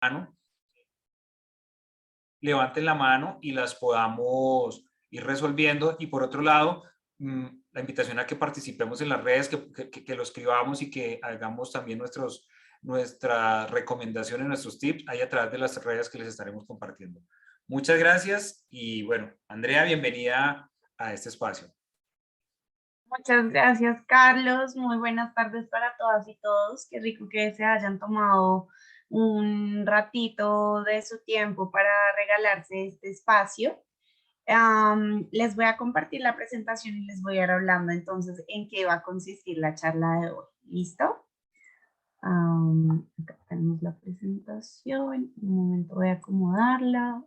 mano, levanten la mano y las podamos ir resolviendo. Y por otro lado, la invitación a que participemos en las redes, que lo escribamos y que hagamos también nuestras recomendaciones, nuestros tips ahí a través de las redes que les estaremos compartiendo. Muchas gracias y bueno, Andrea, bienvenida a este espacio. Muchas gracias, Carlos. Muy buenas tardes para todas y todos. Qué rico que se hayan tomado un ratito de su tiempo para regalarse este espacio. Les voy a compartir la presentación y les voy a ir hablando entonces en qué va a consistir la charla de hoy. ¿Listo? Acá tenemos la presentación. Un momento voy a acomodarla.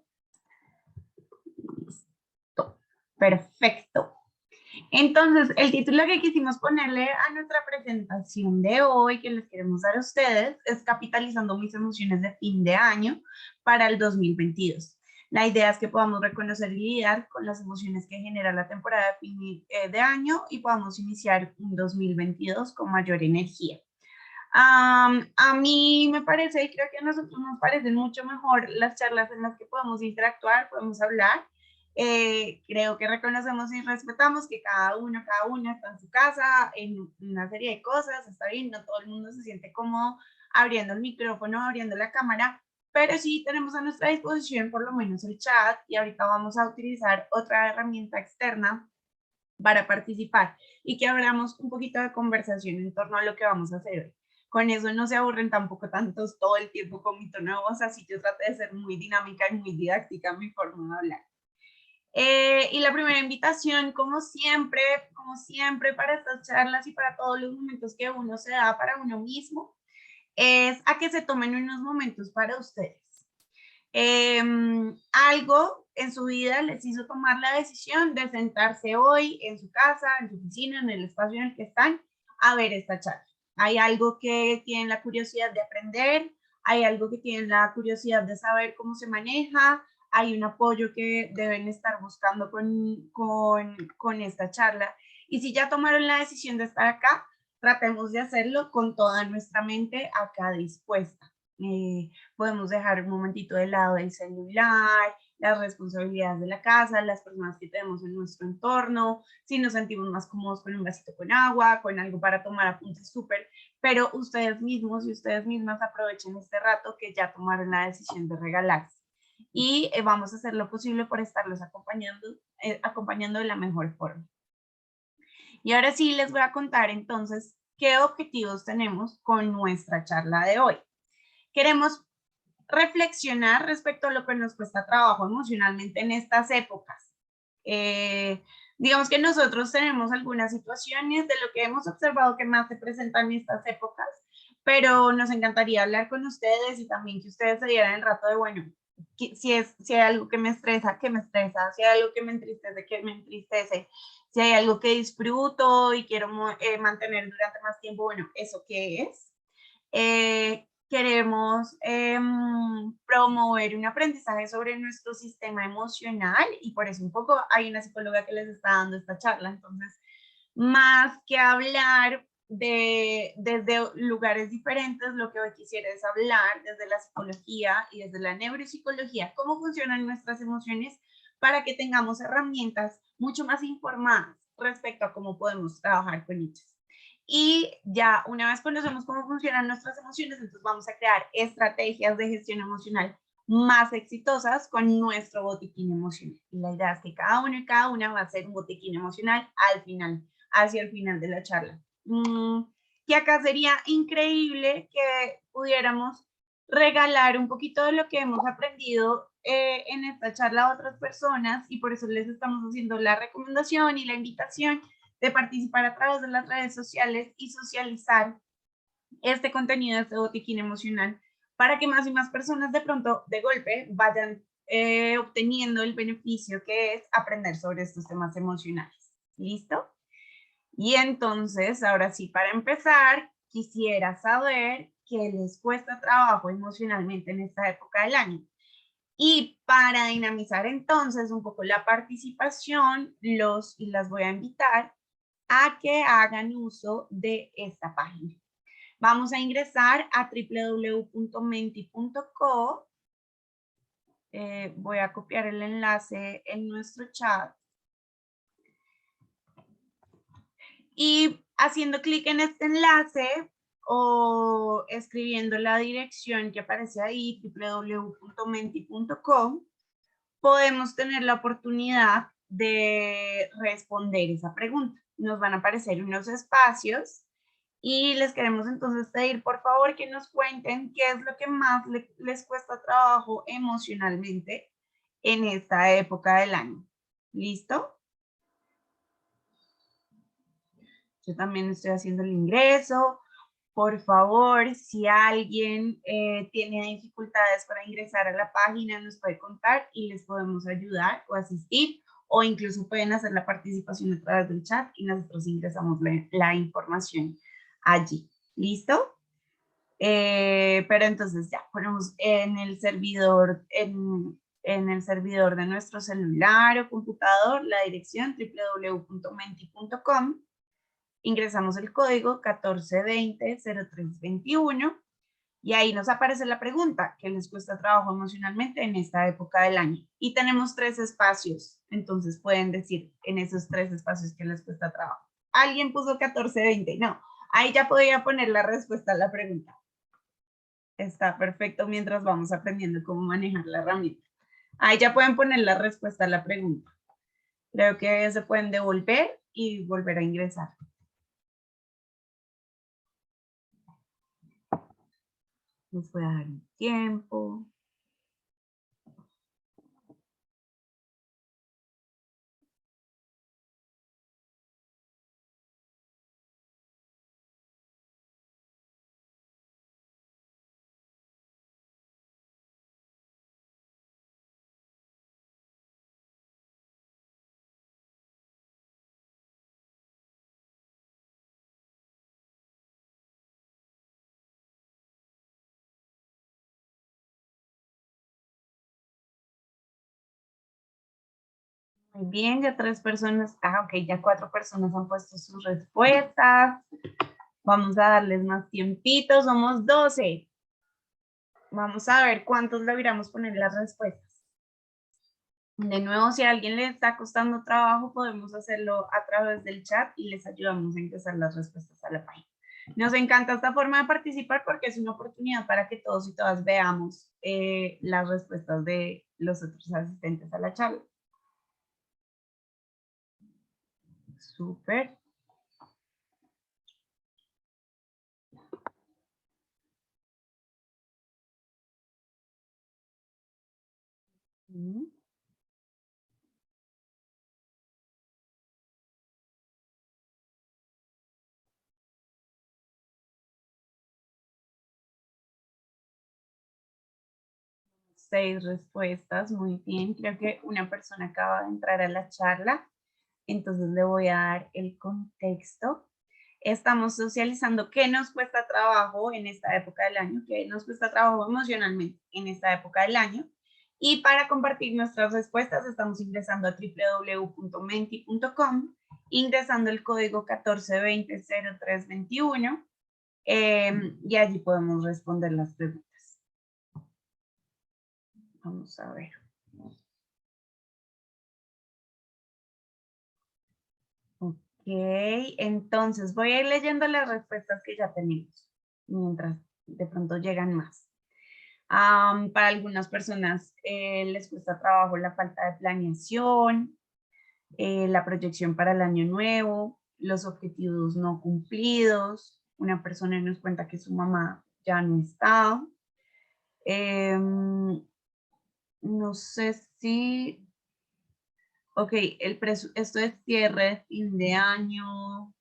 Listo. Perfecto. Entonces, el título que quisimos ponerle a nuestra presentación de hoy, que les queremos dar a ustedes, es Capitalizando mis emociones de fin de año para el 2022. La idea es que podamos reconocer y lidiar con las emociones que genera la temporada de fin de año y podamos iniciar un 2022 con mayor energía. A mí me parece, y creo que a nosotros nos parecen mucho mejor las charlas en las que podemos interactuar, podemos hablar. Creo que reconocemos y respetamos que cada una está en su casa, en una serie de cosas, está bien, no todo el mundo se siente cómodo abriendo el micrófono, abriendo la cámara, pero sí tenemos a nuestra disposición por lo menos el chat y ahorita vamos a utilizar otra herramienta externa para participar y que abramos un poquito de conversación en torno a lo que vamos a hacer hoy. Con eso no se aburren tampoco tantos todo el tiempo con mi tono de voz, así yo traté de ser muy dinámica y muy didáctica en mi forma de hablar. Y la primera invitación, como siempre, para estas charlas y para todos los momentos que uno se da para uno mismo, es a que se tomen unos momentos para ustedes. Algo en su vida les hizo tomar la decisión de sentarse hoy en su casa, en su oficina, en el espacio en el que están, a ver esta charla. Hay algo que tienen la curiosidad de aprender, hay algo que tienen la curiosidad de saber cómo se maneja, hay un apoyo que deben estar buscando con esta charla. Y si ya tomaron la decisión de estar acá, tratemos de hacerlo con toda nuestra mente acá dispuesta. Podemos dejar un momentito de lado el celular, las responsabilidades de la casa, las personas que tenemos en nuestro entorno, si nos sentimos más cómodos con un vasito con agua, con algo para tomar apuntes súper, pero ustedes mismos y ustedes mismas aprovechen este rato que ya tomaron la decisión de regalarse. Y vamos a hacer lo posible por estarlos acompañando de la mejor forma. Y ahora sí les voy a contar entonces qué objetivos tenemos con nuestra charla de hoy. Queremos reflexionar respecto a lo que nos cuesta trabajo emocionalmente en estas épocas. Digamos que nosotros tenemos algunas situaciones de lo que hemos observado que más se presentan en estas épocas, pero nos encantaría hablar con ustedes y también que ustedes se dieran el rato de, bueno, si hay algo que me estresa, si hay algo que me entristece, si hay algo que disfruto y quiero mantener durante más tiempo, bueno, ¿eso qué es? Queremos promover un aprendizaje sobre nuestro sistema emocional y por eso un poco hay una psicóloga que les está dando esta charla. Entonces, más que hablar desde lugares diferentes, lo que hoy quisiera es hablar desde la psicología y desde la neuropsicología, cómo funcionan nuestras emociones para que tengamos herramientas mucho más informadas respecto a cómo podemos trabajar con ellas. Y ya una vez conocemos cómo funcionan nuestras emociones, entonces vamos a crear estrategias de gestión emocional más exitosas con nuestro botiquín emocional. Y la idea es que cada uno y cada una va a hacer un botiquín emocional al final, hacia el final de la charla. Que acá sería increíble que pudiéramos regalar un poquito de lo que hemos aprendido en esta charla a otras personas y por eso les estamos haciendo la recomendación y la invitación de participar a través de las redes sociales y socializar este contenido, este botiquín emocional, para que más y más personas de pronto, de golpe, vayan obteniendo el beneficio que es aprender sobre estos temas emocionales. ¿Listo? Y entonces, ahora sí, para empezar, quisiera saber qué les cuesta trabajo emocionalmente en esta época del año. Y para dinamizar entonces un poco la participación, las voy a invitar a que hagan uso de esta página. Vamos a ingresar a www.menti.co. Voy a copiar el enlace en nuestro chat. Y haciendo clic en este enlace o escribiendo la dirección que aparece ahí, www.menti.co, podemos tener la oportunidad de responder esa pregunta. Nos van a aparecer unos espacios y les queremos entonces pedir, por favor, que nos cuenten qué es lo que más les cuesta trabajo emocionalmente en esta época del año. ¿Listo? Yo también estoy haciendo el ingreso. Por favor, si alguien tiene dificultades para ingresar a la página, nos puede contar y les podemos ayudar o asistir, o incluso pueden hacer la participación a través del chat y nosotros ingresamos la información allí. ¿Listo? Pero entonces ya ponemos en el servidor, en el servidor de nuestro celular o computador la dirección www.menti.com. Ingresamos el código 1420-0321 y ahí nos aparece la pregunta, ¿qué les cuesta trabajo emocionalmente en esta época del año? Y tenemos 3 espacios, entonces pueden decir en esos 3 espacios que les cuesta trabajo. ¿Alguien puso 1420? No, ahí ya podría poner la respuesta a la pregunta. Está perfecto mientras vamos aprendiendo cómo manejar la herramienta. Ahí ya pueden poner la respuesta a la pregunta. Creo que se pueden devolver y volver a ingresar. Les voy a dar un tiempo. Muy bien, ya 3 personas, ok, ya 4 personas han puesto sus respuestas. Vamos a darles más tiempito, somos 12. Vamos a ver cuántos logramos poner las respuestas. De nuevo, si a alguien le está costando trabajo, podemos hacerlo a través del chat y les ayudamos a ingresar las respuestas a la página. Nos encanta esta forma de participar porque es una oportunidad para que todos y todas veamos las respuestas de los otros asistentes a la charla. Súper. Seis respuestas, muy bien. Creo que una persona acaba de entrar a la charla, entonces le voy a dar el contexto. Estamos socializando qué nos cuesta trabajo en esta época del año, qué nos cuesta trabajo emocionalmente en esta época del año. Y para compartir nuestras respuestas estamos ingresando a www.menti.com, ingresando el código 1420-0321 y allí podemos responder las preguntas. Vamos a ver. Ok, entonces voy a ir leyendo las respuestas que ya tenemos, mientras de pronto llegan más. Para algunas personas les cuesta trabajo la falta de planeación, la proyección para el año nuevo, los objetivos no cumplidos. Una persona nos cuenta que su mamá ya no está. No sé si... Ok, esto es cierre, fin de año.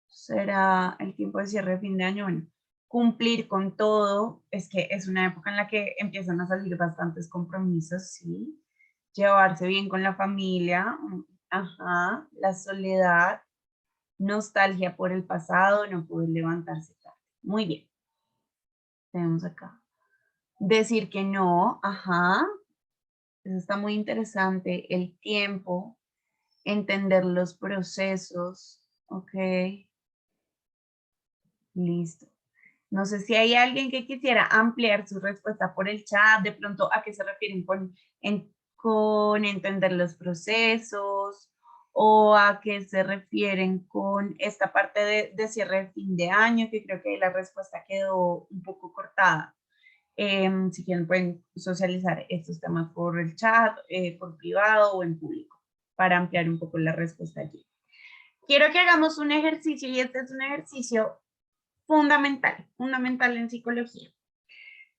Será el tiempo de cierre de fin de año. Bueno, cumplir con todo. Es que es una época en la que empiezan a salir bastantes compromisos, ¿sí? Llevarse bien con la familia. Ajá, la soledad. Nostalgia por el pasado, no poder levantarse tarde. Muy bien. Tenemos acá. Decir que no, ajá. Eso está muy interesante. El tiempo, entender los procesos, ok. Listo. No sé si hay alguien que quisiera ampliar su respuesta por el chat, de pronto a qué se refieren con entender los procesos o a qué se refieren con esta parte de cierre de fin de año, que creo que la respuesta quedó un poco cortada. Si quieren pueden socializar estos temas por el chat, por privado o en público, para ampliar un poco la respuesta allí. Quiero que hagamos un ejercicio y este es un ejercicio fundamental en psicología.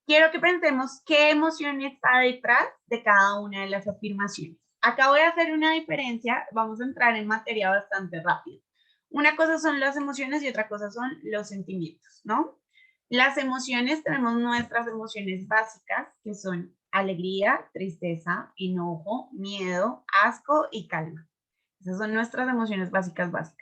Quiero que pensemos qué emoción está detrás de cada una de las afirmaciones. Acá voy a hacer una diferencia, vamos a entrar en materia bastante rápido. Una cosa son las emociones y otra cosa son los sentimientos, ¿no? Las emociones, tenemos nuestras emociones básicas, que son alegría, tristeza, enojo, miedo, asco y calma. Esas son nuestras emociones básicas.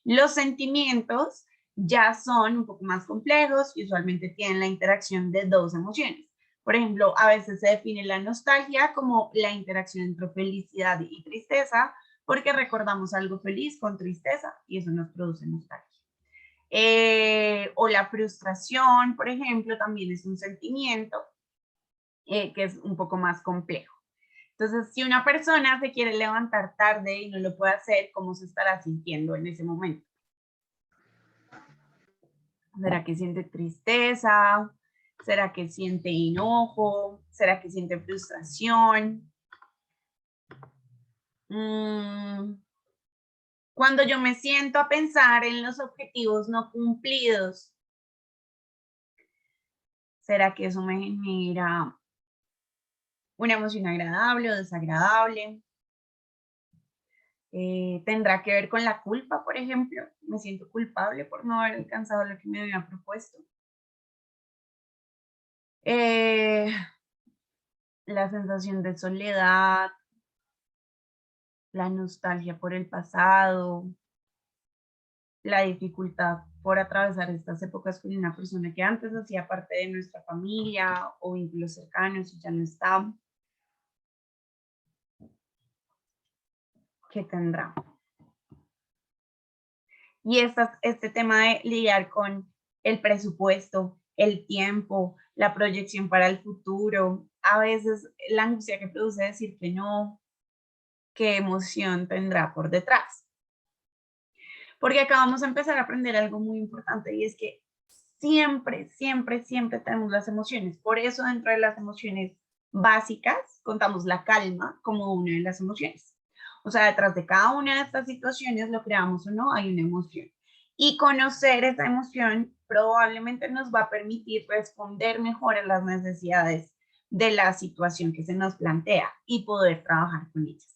Los sentimientos ya son un poco más complejos y usualmente tienen la interacción de dos emociones. Por ejemplo, a veces se define la nostalgia como la interacción entre felicidad y tristeza, porque recordamos algo feliz con tristeza y eso nos produce nostalgia. O la frustración, por ejemplo, también es un sentimiento que es un poco más complejo. Entonces, si una persona se quiere levantar tarde y no lo puede hacer, ¿cómo se estará sintiendo en ese momento? ¿Será que siente tristeza? ¿Será que siente enojo? ¿Será que siente frustración? Cuando yo me siento a pensar en los objetivos no cumplidos, ¿será que eso me genera una emoción agradable o desagradable? ¿Tendrá que ver con la culpa, por ejemplo? ¿Me siento culpable por no haber alcanzado lo que me había propuesto? La sensación de soledad, la nostalgia por el pasado, la dificultad por atravesar estas épocas con una persona que antes hacía parte de nuestra familia o vínculos cercanos y ya no está. ¿Qué tendrá? Y este tema de lidiar con el presupuesto, el tiempo, la proyección para el futuro, a veces la angustia que produce decir que no, qué emoción tendrá por detrás. Porque acá vamos a empezar a aprender algo muy importante y es que siempre tenemos las emociones. Por eso dentro de las emociones básicas contamos la calma como una de las emociones. O sea, detrás de cada una de estas situaciones, lo creamos o no, hay una emoción. Y conocer esa emoción probablemente nos va a permitir responder mejor a las necesidades de la situación que se nos plantea y poder trabajar con ellas.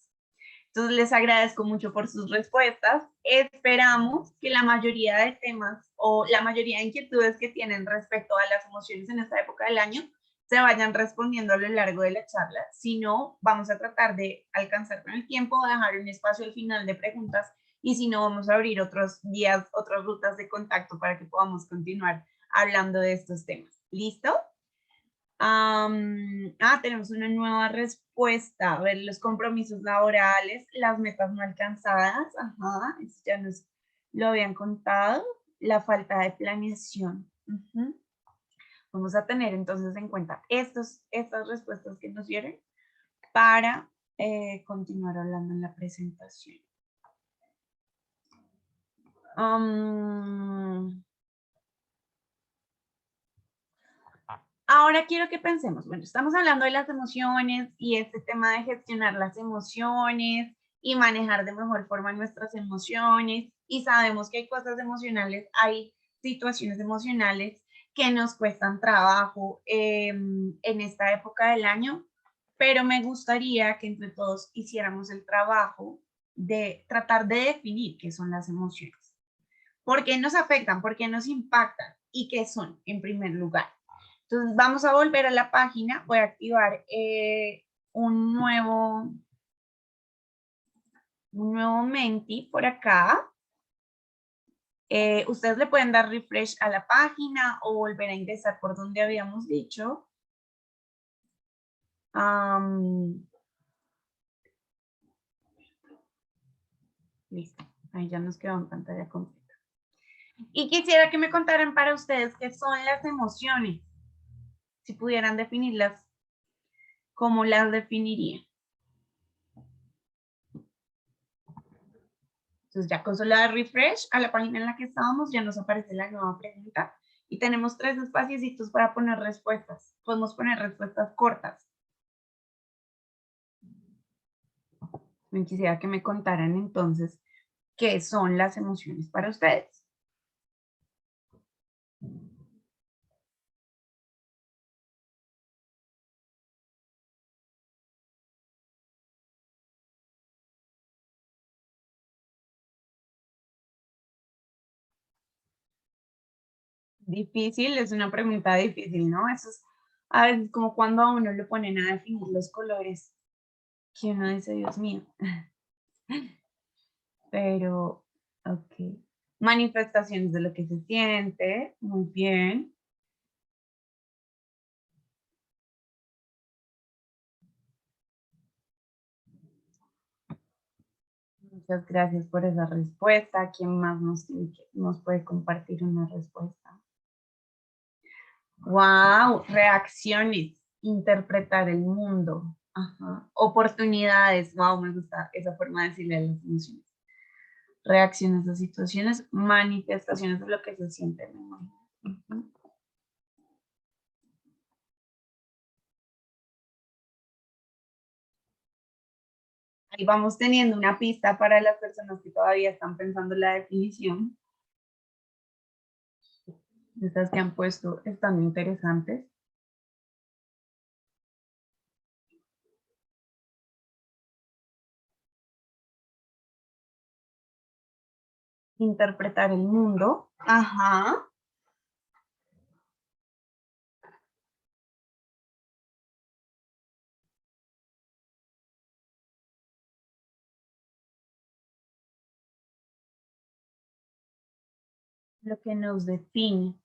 Entonces les agradezco mucho por sus respuestas. Esperamos que la mayoría de temas o la mayoría de inquietudes que tienen respecto a las emociones en esta época del año se vayan respondiendo a lo largo de la charla. Si no, vamos a tratar de alcanzar con el tiempo, dejar un espacio al final de preguntas y si no, vamos a abrir otros días, otras rutas de contacto para que podamos continuar hablando de estos temas. ¿Listo? Tenemos una nueva respuesta. A ver, los compromisos laborales, las metas no alcanzadas. Ajá, eso ya nos lo habían contado. La falta de planeación. Vamos a tener entonces en cuenta estas respuestas que nos dieron para continuar hablando en la presentación. Ahora quiero que pensemos, bueno, estamos hablando de las emociones y este tema de gestionar las emociones y manejar de mejor forma nuestras emociones y sabemos que hay cosas emocionales, hay situaciones emocionales que nos cuestan trabajo en esta época del año, pero me gustaría que entre todos hiciéramos el trabajo de tratar de definir qué son las emociones, por qué nos afectan, por qué nos impactan y qué son en primer lugar. Entonces vamos a volver a la página, voy a activar un nuevo Menti por acá. Ustedes le pueden dar refresh a la página o volver a ingresar por donde habíamos dicho. Listo, ahí ya nos quedó en pantalla completa. Y quisiera que me contaran para ustedes qué son las emociones. Si pudieran definirlas, ¿cómo las definirían? Entonces ya con solo dar refresh a la página en la que estábamos, ya nos aparece la nueva pregunta. Y tenemos 3 espacios para poner respuestas. Podemos poner respuestas cortas. Me quisiera que me contaran entonces qué son las emociones para ustedes. Difícil, es una pregunta difícil, ¿no? Eso es a veces como cuando a uno le ponen a definir los colores, que uno dice, Dios mío. Pero, ok. Manifestaciones de lo que se siente, muy bien. Muchas gracias por esa respuesta. ¿Quién más nos puede compartir una respuesta? Wow, reacciones, interpretar el mundo. Ajá. Oportunidades, wow, me gusta esa forma de decirle a las emociones. Reacciones a situaciones, manifestaciones de lo que se siente. Uh-huh. Ahí vamos teniendo una pista para las personas que todavía están pensando la definición. Estas que han puesto están interesantes. Interpretar el mundo. Ajá. Lo que nos define.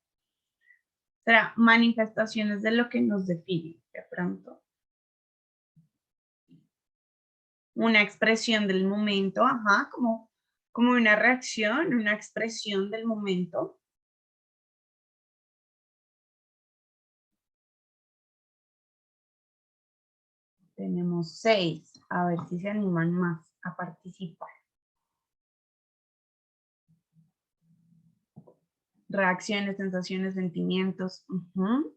Será manifestaciones de lo que nos define, de pronto. Una expresión del momento, ajá, como una reacción, una expresión del momento. Tenemos 6, a ver si se animan más a participar. Reacciones, sensaciones, sentimientos. Uh-huh.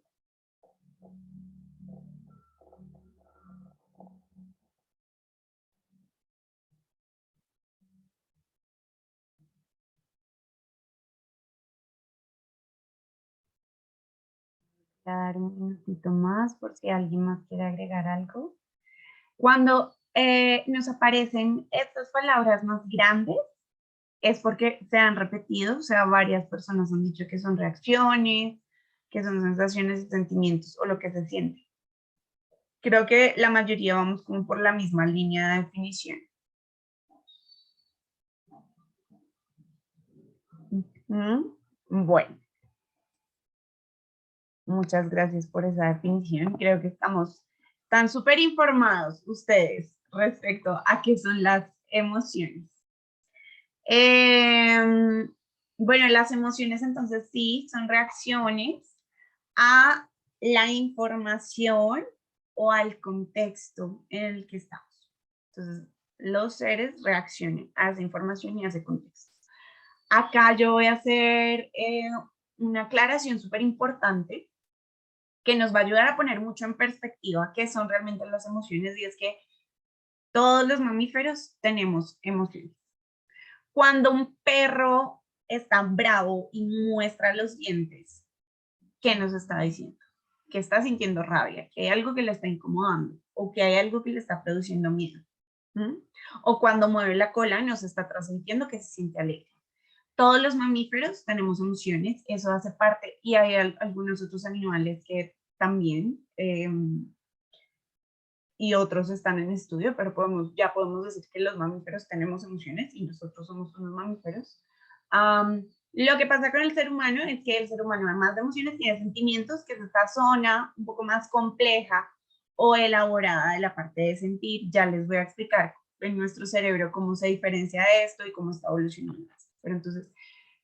Dar un minutito más por si alguien más quiere agregar algo. Cuando nos aparecen estas palabras más grandes, es porque se han repetido, o sea, varias personas han dicho que son reacciones, que son sensaciones y sentimientos o lo que se siente. Creo que la mayoría vamos como por la misma línea de definición. Bueno, muchas gracias por esa definición. Creo que están súper informados ustedes respecto a qué son las emociones. Bueno, las emociones entonces sí son reacciones a la información o al contexto en el que estamos. Entonces, los seres reaccionan a esa información y a ese contexto. Acá yo voy a hacer una aclaración súper importante que nos va a ayudar a poner mucho en perspectiva qué son realmente las emociones, y es que todos los mamíferos tenemos emociones. Cuando un perro está bravo y muestra los dientes, ¿qué nos está diciendo? Que está sintiendo rabia, que hay algo que le está incomodando o que hay algo que le está produciendo miedo. ¿Mm? O cuando mueve la cola nos está transmitiendo que se siente alegre. Todos los mamíferos tenemos emociones, eso hace parte, y hay algunos otros animales que también, y otros están en estudio, pero ya podemos decir que los mamíferos tenemos emociones y nosotros somos unos mamíferos. Lo que pasa con el ser humano es que el ser humano, además de emociones, tiene sentimientos, que es esta zona un poco más compleja o elaborada de la parte de sentir. Ya les voy a explicar en nuestro cerebro cómo se diferencia esto y cómo está evolucionando. Pero entonces,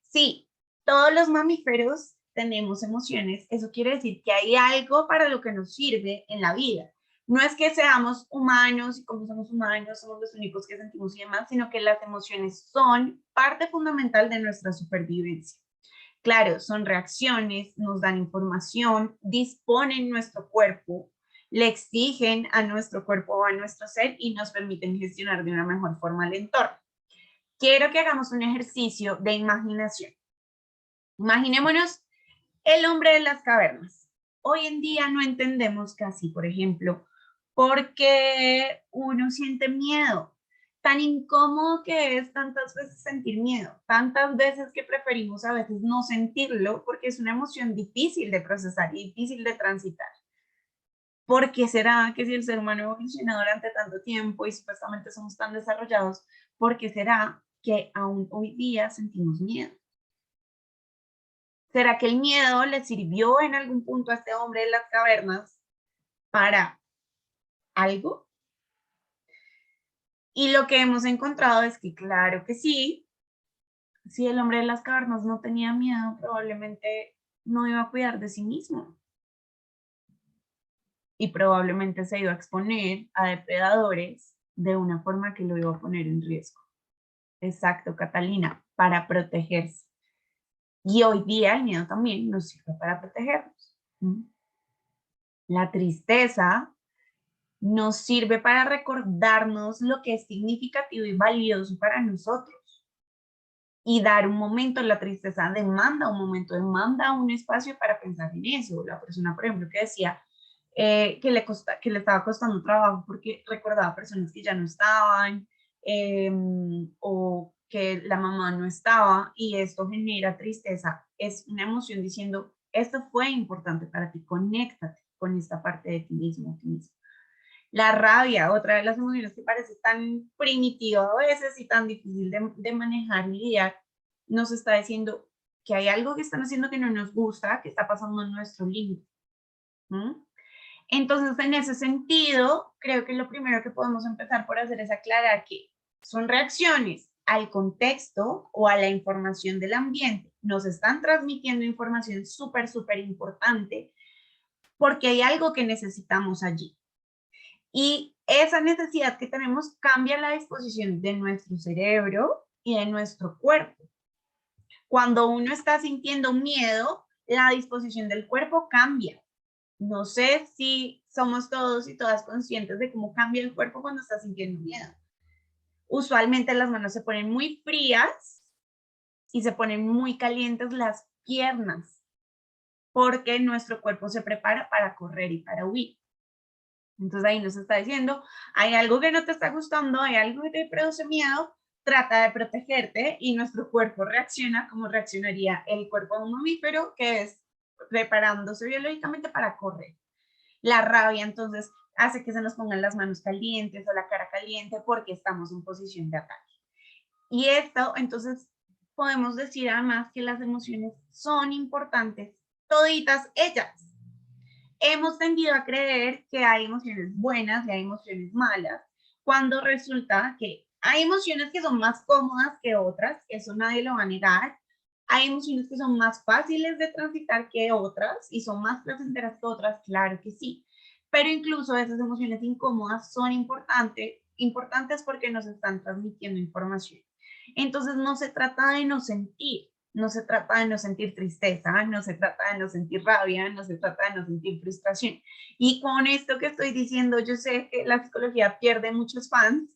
sí, Todos los mamíferos tenemos emociones. Eso quiere decir que hay algo para lo que nos sirve en la vida. No es que seamos humanos y como somos humanos somos los únicos que sentimos y demás, sino que las emociones son parte fundamental de nuestra supervivencia. Claro, son reacciones, nos dan información, disponen nuestro cuerpo, le exigen a nuestro cuerpo o a nuestro ser y nos permiten gestionar de una mejor forma el entorno. Quiero que hagamos un ejercicio de imaginación. Imaginémonos el hombre de las cavernas. Hoy en día no entendemos casi, por ejemplo, por qué uno siente miedo. Tan incómodo que es tantas veces sentir miedo, tantas veces que preferimos a veces no sentirlo porque es una emoción difícil de procesar y difícil de transitar. ¿Por qué será que si el ser humano evolucionó durante tanto tiempo y supuestamente somos tan desarrollados, por qué será que aún hoy día sentimos miedo? ¿Será que el miedo le sirvió en algún punto a este hombre de las cavernas para algo? Y lo que hemos encontrado es que claro que sí, si el hombre de las cavernas no tenía miedo, probablemente no iba a cuidar de sí mismo y probablemente se iba a exponer a depredadores de una forma que lo iba a poner en riesgo. Exacto, Catalina, para protegerse. Y hoy día el miedo también nos sirve para protegernos. La tristeza nos sirve para recordarnos lo que es significativo y valioso para nosotros. Y dar un momento, la tristeza demanda un momento, demanda un espacio para pensar en eso. La persona, por ejemplo, que decía que le estaba costando trabajo porque recordaba personas que ya no estaban, o que la mamá no estaba, y esto genera tristeza. Es una emoción diciendo, esto fue importante para ti, conéctate con esta parte de ti mismo, ti mismo. La rabia, otra de las emociones que parece tan primitiva a veces y tan difícil de manejar y lidiar, nos está diciendo que hay algo que están haciendo que no nos gusta, que está pasando en nuestro límite. Entonces, en ese sentido, creo que lo primero que podemos empezar por hacer es aclarar que son reacciones al contexto o a la información del ambiente. Nos están transmitiendo información súper, súper importante porque hay algo que necesitamos allí. Y esa necesidad que tenemos cambia la disposición de nuestro cerebro y de nuestro cuerpo. Cuando uno está sintiendo miedo, la disposición del cuerpo cambia. No sé si somos todos y todas conscientes de cómo cambia el cuerpo cuando está sintiendo miedo. Usualmente las manos se ponen muy frías y se ponen muy calientes las piernas, porque nuestro cuerpo se prepara para correr y para huir. Entonces ahí nos está diciendo, hay algo que no te está gustando, hay algo que te produce miedo, trata de protegerte y nuestro cuerpo reacciona como reaccionaría el cuerpo de un mamífero, que es preparándose biológicamente para correr. La rabia entonces hace que se nos pongan las manos calientes o la cara caliente porque estamos en posición de ataque. Y esto, entonces, podemos decir además que las emociones son importantes, toditas ellas. Hemos tendido a creer que hay emociones buenas y hay emociones malas, cuando resulta que hay emociones que son más cómodas que otras, eso nadie lo va a negar. Hay emociones que son más fáciles de transitar que otras y son más placenteras que otras, claro que sí. Pero incluso esas emociones incómodas son importantes porque nos están transmitiendo información. Entonces no se trata de no sentir, no se trata de no sentir tristeza, no se trata de no sentir rabia, no se trata de no sentir frustración. Y con esto que estoy diciendo, yo sé que la psicología pierde muchos fans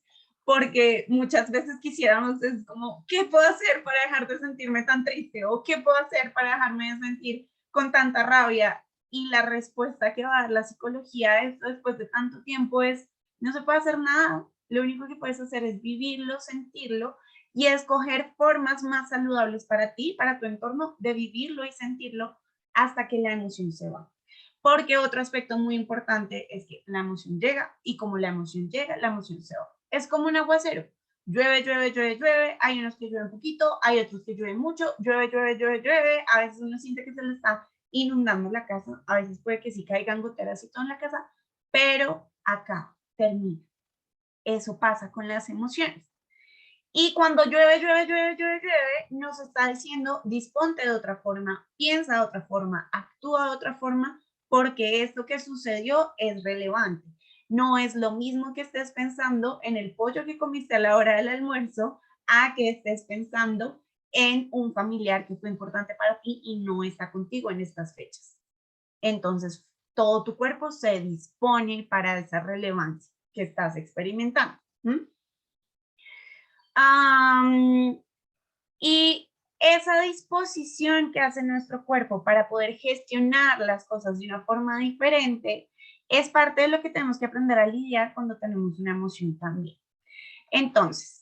porque muchas veces quisiéramos, es como, ¿qué puedo hacer para dejar de sentirme tan triste? ¿O qué puedo hacer para dejarme de sentir con tanta rabia? Y la respuesta que va a dar la psicología a esto después de tanto tiempo es, no se puede hacer nada. Lo único que puedes hacer es vivirlo, sentirlo y escoger formas más saludables para ti, para tu entorno, de vivirlo y sentirlo hasta que la emoción se va. Porque otro aspecto muy importante es que la emoción llega y como la emoción llega, la emoción se va. Es como un aguacero. Llueve, llueve, llueve, llueve. Hay unos que llueven poquito, hay otros que llueven mucho. Llueve, llueve, llueve, llueve. A veces uno siente que se le está inundando la casa. A veces puede que sí caigan goteras y todo en la casa, pero acá termina. Eso pasa con las emociones. Y cuando llueve, llueve, llueve, llueve, llueve, nos está diciendo, disponte de otra forma, piensa de otra forma, actúa de otra forma, porque esto que sucedió es relevante. No es lo mismo que estés pensando en el pollo que comiste a la hora del almuerzo a que estés pensando en un familiar que fue importante para ti y no está contigo en estas fechas. Entonces, todo tu cuerpo se dispone para esa relevancia que estás experimentando. Y esa disposición que hace nuestro cuerpo para poder gestionar las cosas de una forma diferente es parte de lo que tenemos que aprender a lidiar cuando tenemos una emoción también. Entonces,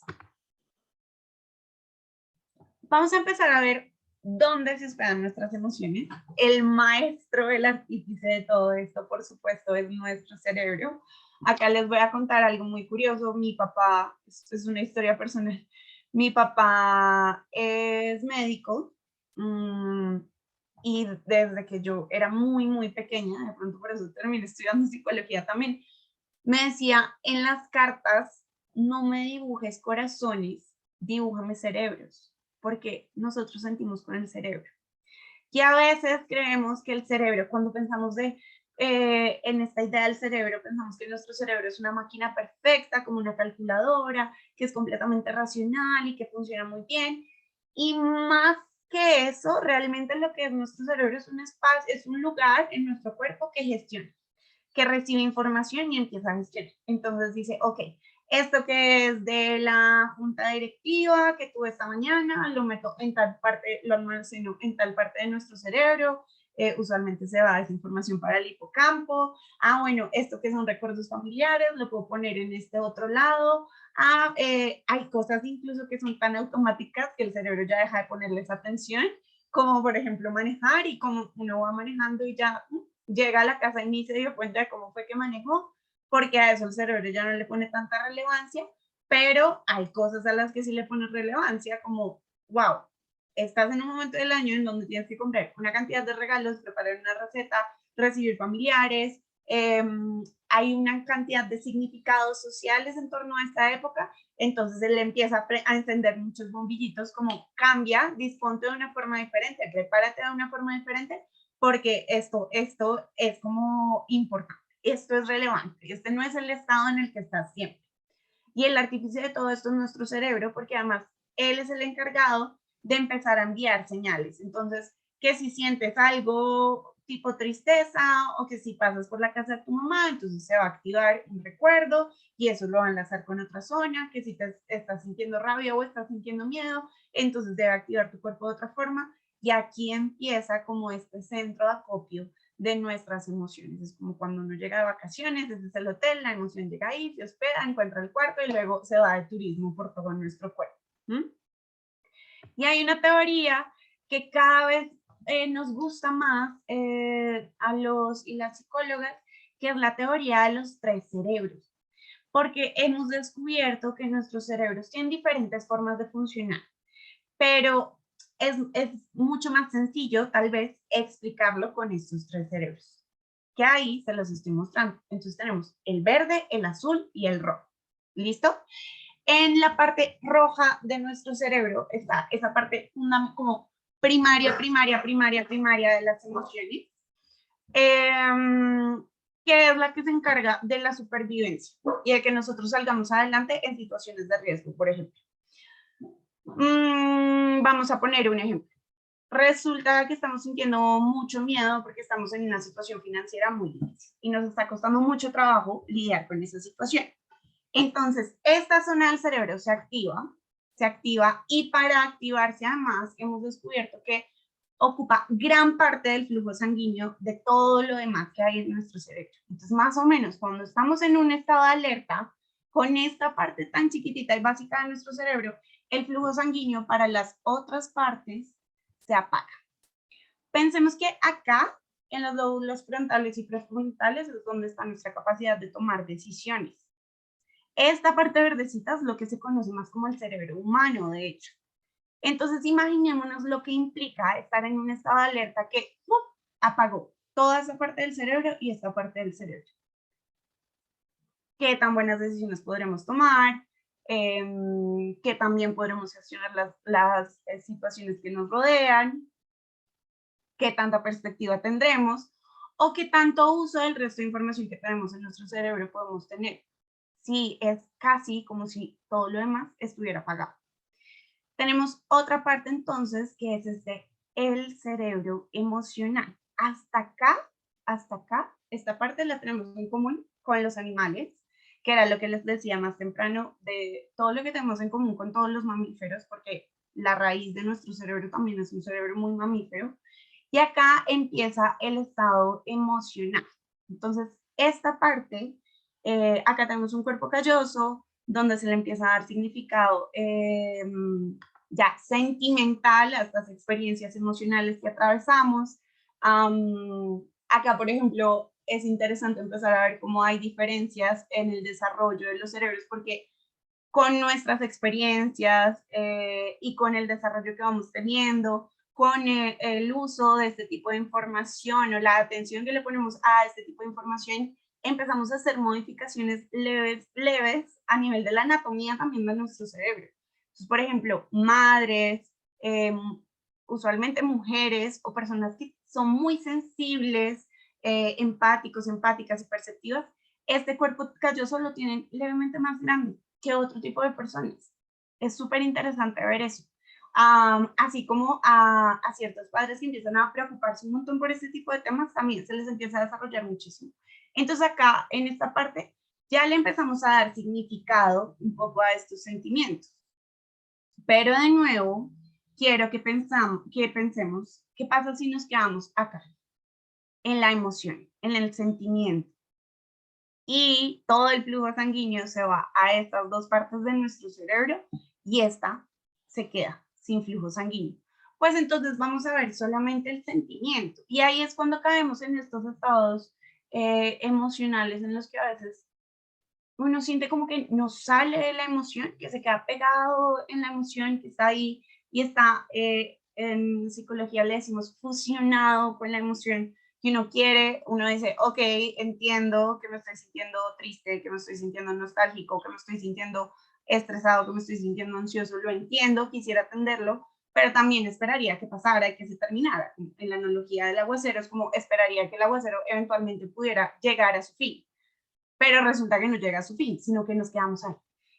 vamos a empezar a ver dónde se hospedan nuestras emociones. El maestro, el artífice de todo esto, por supuesto, es nuestro cerebro. Acá les voy a contar algo muy curioso. Mi papá, esto es una historia personal, mi papá es médico y desde que yo era muy, muy pequeña, de pronto por eso terminé estudiando psicología también, me decía, en las cartas no me dibujes corazones, dibújame cerebros, porque nosotros sentimos con el cerebro. Y a veces creemos que el cerebro, cuando pensamos en esta idea del cerebro, pensamos que nuestro cerebro es una máquina perfecta, como una calculadora, que es completamente racional y que funciona muy bien. Y más que eso, realmente lo que es nuestro cerebro es un espacio, es un lugar en nuestro cuerpo que gestiona, que recibe información y empieza a gestionar. Entonces dice, ok, esto que es de la junta directiva que tuve esta mañana, lo meto en tal parte, lo almaceno en tal parte de nuestro cerebro, usualmente se va esa información para el hipocampo. Bueno, esto que son recuerdos familiares, lo puedo poner en este otro lado. Hay cosas incluso que son tan automáticas que el cerebro ya deja de ponerles atención, como por ejemplo manejar, y como uno va manejando y ya llega a la casa y ni se dio cuenta de cómo fue que manejó, porque a eso el cerebro ya no le pone tanta relevancia, pero hay cosas a las que sí le pone relevancia, como, wow, estás en un momento del año en donde tienes que comprar una cantidad de regalos, preparar una receta, recibir familiares, hay una cantidad de significados sociales en torno a esta época, entonces él empieza a encender muchos bombillitos, como cambia, disponte de una forma diferente, prepárate de una forma diferente, porque esto es como importante, esto es relevante, este no es el estado en el que estás siempre. Y el artífice de todo esto es nuestro cerebro, porque además él es el encargado de empezar a enviar señales. Entonces, que si sientes algo tipo tristeza o que si pasas por la casa de tu mamá, entonces se va a activar un recuerdo y eso lo va a enlazar con otra zona, que si te estás sintiendo rabia o estás sintiendo miedo, entonces debe activar tu cuerpo de otra forma. Y aquí empieza como este centro de acopio de nuestras emociones. Es como cuando uno llega de vacaciones, desde el hotel, la emoción llega ahí, se hospeda, encuentra el cuarto y luego se va de turismo por todo nuestro cuerpo. Y hay una teoría que cada vez nos gusta más a los y las psicólogas, que es la teoría de los 3 cerebros, porque hemos descubierto que nuestros cerebros tienen diferentes formas de funcionar, pero es mucho más sencillo tal vez explicarlo con estos 3 cerebros, que ahí se los estoy mostrando. Entonces tenemos el verde, el azul y el rojo. ¿Listo? En la parte roja de nuestro cerebro está esa parte como primaria de las emociones, que es la que se encarga de la supervivencia y de que nosotros salgamos adelante en situaciones de riesgo, por ejemplo. Vamos a poner un ejemplo. Resulta que estamos sintiendo mucho miedo porque estamos en una situación financiera muy difícil y nos está costando mucho trabajo lidiar con esa situación. Entonces, esta zona del cerebro se activa y para activarse además hemos descubierto que ocupa gran parte del flujo sanguíneo de todo lo demás que hay en nuestro cerebro. Entonces, más o menos, cuando estamos en un estado de alerta, con esta parte tan chiquitita y básica de nuestro cerebro, el flujo sanguíneo para las otras partes se apaga. Pensemos que acá, en los lóbulos frontales y prefrontales, es donde está nuestra capacidad de tomar decisiones. Esta parte verdecita es lo que se conoce más como el cerebro humano, de hecho. Entonces, imaginémonos lo que implica estar en un estado de alerta que apagó toda esa parte del cerebro y esta parte del cerebro. ¿Qué tan buenas decisiones podremos tomar? que también podremos gestionar las situaciones que nos rodean, qué tanta perspectiva tendremos o qué tanto uso del resto de información que tenemos en nuestro cerebro podemos tener. Sí, es casi como si todo lo demás estuviera apagado. Tenemos otra parte entonces que es el cerebro emocional. Hasta acá, esta parte la tenemos en común con los animales, que era lo que les decía más temprano, de todo lo que tenemos en común con todos los mamíferos, porque la raíz de nuestro cerebro también es un cerebro muy mamífero. Y acá empieza el estado emocional. Entonces, esta parte, acá tenemos un cuerpo calloso, donde se le empieza a dar significado ya sentimental a estas experiencias emocionales que atravesamos. Acá, por ejemplo, es interesante empezar a ver cómo hay diferencias en el desarrollo de los cerebros, porque con nuestras experiencias y con el desarrollo que vamos teniendo, con el uso de este tipo de información o la atención que le ponemos a este tipo de información, empezamos a hacer modificaciones leves a nivel de la anatomía también de nuestro cerebro. Entonces, por ejemplo, madres, usualmente mujeres o personas que son muy sensibles, empáticos, empáticas y perceptivas, este cuerpo calloso lo tienen levemente más grande que otro tipo de personas. Es súper interesante ver eso. Así como a ciertos padres que empiezan a preocuparse un montón por este tipo de temas, también se les empieza a desarrollar muchísimo. Entonces acá, en esta parte, ya le empezamos a dar significado un poco a estos sentimientos. Pero de nuevo, quiero que pensemos, ¿qué pasa si nos quedamos acá? En la emoción, en el sentimiento. Y todo el flujo sanguíneo se va a estas dos partes de nuestro cerebro y esta se queda sin flujo sanguíneo. Pues entonces vamos a ver solamente el sentimiento. Y ahí es cuando caemos en estos estados emocionales en los que a veces uno siente como que no sale de la emoción, que se queda pegado en la emoción, que está ahí y está, en psicología le decimos fusionado con la emoción que uno quiere. Uno dice, ok, entiendo que me estoy sintiendo triste, que me estoy sintiendo nostálgico, que me estoy sintiendo estresado, que me estoy sintiendo ansioso, lo entiendo, quisiera atenderlo, pero también esperaría que pasara y que se terminara. En la analogía del aguacero es como esperaría que el aguacero eventualmente pudiera llegar a su fin, pero resulta que no llega a su fin, sino que nos quedamos ahí.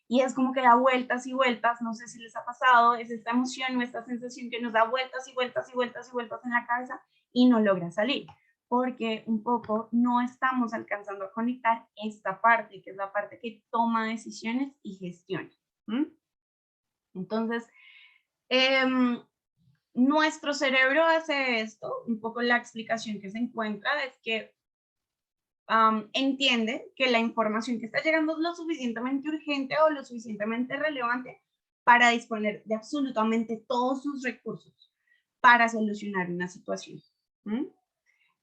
Y es como que da vueltas y vueltas, no sé si les ha pasado, es esta emoción o esta sensación que nos da vueltas y vueltas y vueltas y vueltas en la cabeza y no logra salir, porque un poco no estamos alcanzando a conectar esta parte, que es la parte que toma decisiones y gestiona. Entonces, nuestro cerebro hace esto, un poco la explicación que se encuentra es que entiende que la información que está llegando es lo suficientemente urgente o lo suficientemente relevante para disponer de absolutamente todos sus recursos para solucionar una situación.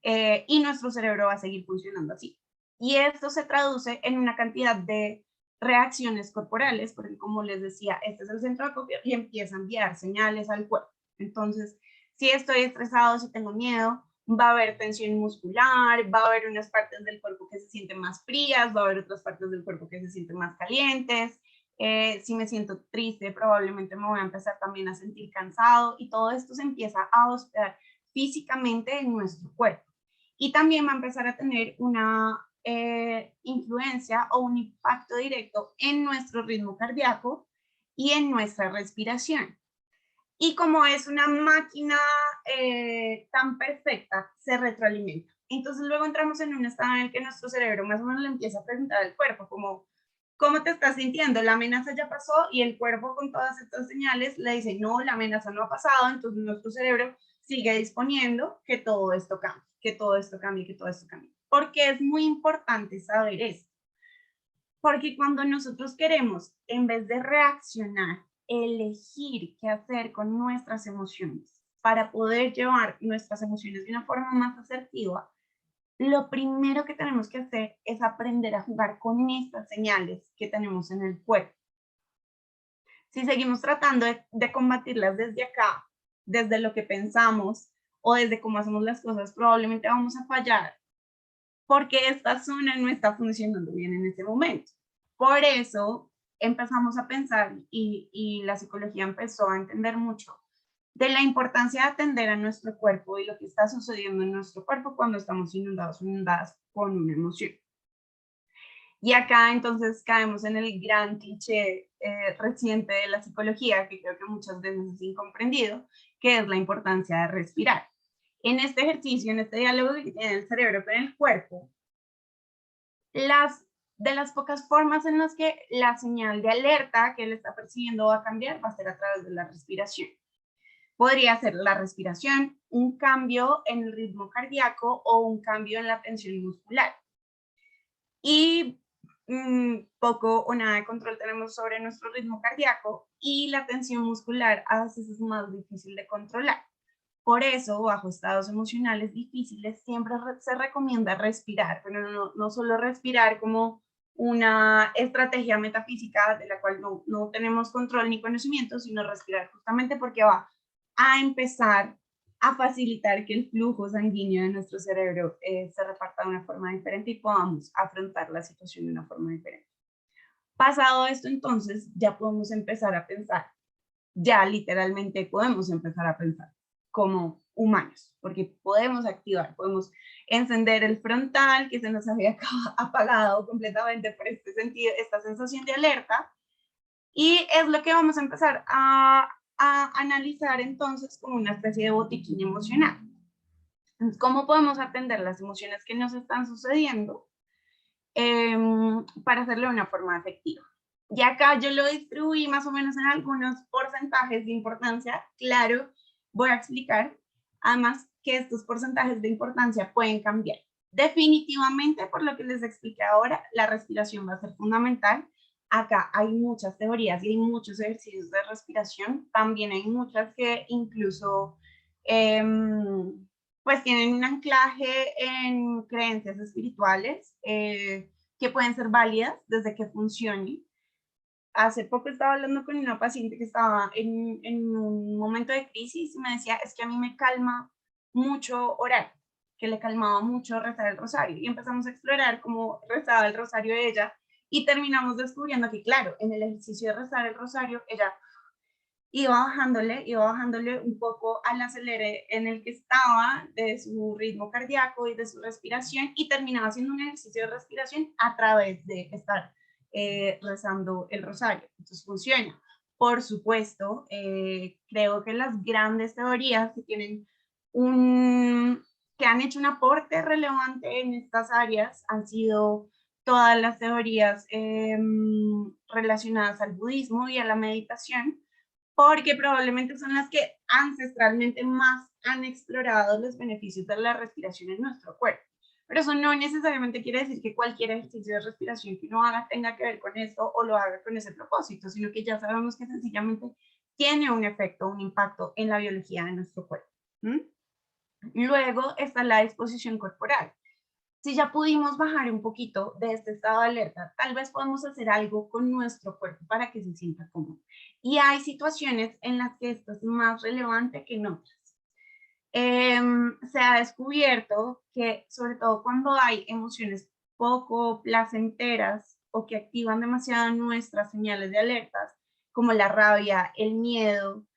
Y nuestro cerebro va a seguir funcionando así. Y esto se traduce en una cantidad de reacciones corporales, porque como les decía, este es el centro de acopio y empieza a enviar señales al cuerpo. Entonces, si estoy estresado, si tengo miedo, va a haber tensión muscular, va a haber unas partes del cuerpo que se sienten más frías, va a haber otras partes del cuerpo que se sienten más calientes. Si me siento triste, probablemente me voy a empezar también a sentir cansado y todo esto se empieza a hospedar físicamente en nuestro cuerpo. Y también va a empezar a tener una influencia o un impacto directo en nuestro ritmo cardíaco y en nuestra respiración. Y como es una máquina tan perfecta, se retroalimenta. Entonces luego entramos en un estado en el que nuestro cerebro más o menos le empieza a preguntar al cuerpo, como, ¿cómo te estás sintiendo? La amenaza ya pasó y el cuerpo con todas estas señales le dice, no, la amenaza no ha pasado, entonces nuestro cerebro sigue disponiendo que todo esto cambie, que todo esto cambie, que todo esto cambie. Porque es muy importante saber esto. Porque cuando nosotros queremos, en vez de reaccionar, elegir qué hacer con nuestras emociones para poder llevar nuestras emociones de una forma más asertiva, lo primero que tenemos que hacer es aprender a jugar con estas señales que tenemos en el cuerpo. Si seguimos tratando de combatirlas desde acá, desde lo que pensamos o desde cómo hacemos las cosas, probablemente vamos a fallar porque esta zona no está funcionando bien en ese momento. Por eso empezamos a pensar y la psicología empezó a entender mucho de la importancia de atender a nuestro cuerpo y lo que está sucediendo en nuestro cuerpo cuando estamos inundados o inundadas con una emoción. Y acá entonces caemos en el gran cliché reciente de la psicología, que creo que muchas veces es incomprendido, que es la importancia de respirar. En este ejercicio, en este diálogo que tiene el cerebro con el cuerpo, de las pocas formas en las que la señal de alerta que él está percibiendo va a cambiar va a ser a través de la respiración. Podría ser la respiración, un cambio en el ritmo cardíaco o un cambio en la tensión muscular. Y poco o nada de control tenemos sobre nuestro ritmo cardíaco y la tensión muscular a veces es más difícil de controlar. Por eso, bajo estados emocionales difíciles, siempre se recomienda respirar, pero no solo respirar como una estrategia metafísica de la cual no tenemos control ni conocimiento, sino respirar justamente porque va a empezar a facilitar que el flujo sanguíneo de nuestro cerebro se reparta de una forma diferente y podamos afrontar la situación de una forma diferente. Pasado esto, entonces, ya podemos empezar a pensar, ya literalmente podemos empezar a pensar como humanos, porque podemos activar, podemos encender el frontal que se nos había apagado completamente por este sentido, esta sensación de alerta, y es lo que vamos a empezar a analizar entonces como una especie de botiquín emocional. ¿Cómo podemos atender las emociones que nos están sucediendo para hacerlo de una forma efectiva? Y acá yo lo distribuí más o menos en algunos porcentajes de importancia. Claro, voy a explicar además que estos porcentajes de importancia pueden cambiar. Definitivamente, por lo que les expliqué ahora, la respiración va a ser fundamental. Acá hay muchas teorías y hay muchos ejercicios de respiración. También hay muchas que incluso pues tienen un anclaje en creencias espirituales que pueden ser válidas desde que funcione. Hace poco estaba hablando con una paciente que estaba en un momento de crisis y me decía, es que a mí me calma mucho orar, que le calmaba mucho rezar el rosario. Y empezamos a explorar cómo rezaba el rosario ella y terminamos descubriendo que, claro, en el ejercicio de rezar el rosario, ella iba bajándole un poco al acelere en el que estaba de su ritmo cardíaco y de su respiración y terminaba haciendo un ejercicio de respiración a través de estar rezando el rosario. Entonces funciona. Por supuesto, creo que las grandes teorías que tienen que han hecho un aporte relevante en estas áreas han sido todas las teorías relacionadas al budismo y a la meditación, porque probablemente son las que ancestralmente más han explorado los beneficios de la respiración en nuestro cuerpo. Pero eso no necesariamente quiere decir que cualquier ejercicio de respiración que uno haga tenga que ver con esto o lo haga con ese propósito, sino que ya sabemos que sencillamente tiene un efecto, un impacto en la biología de nuestro cuerpo. Luego está la disposición corporal. Si ya pudimos bajar un poquito de este estado de alerta, tal vez podemos hacer algo con nuestro cuerpo para que se sienta cómodo. Y hay situaciones en las que esto es más relevante que en otras. Se ha descubierto que, sobre todo cuando hay emociones poco placenteras o que activan demasiado nuestras señales de alertas, como la rabia, el miedo,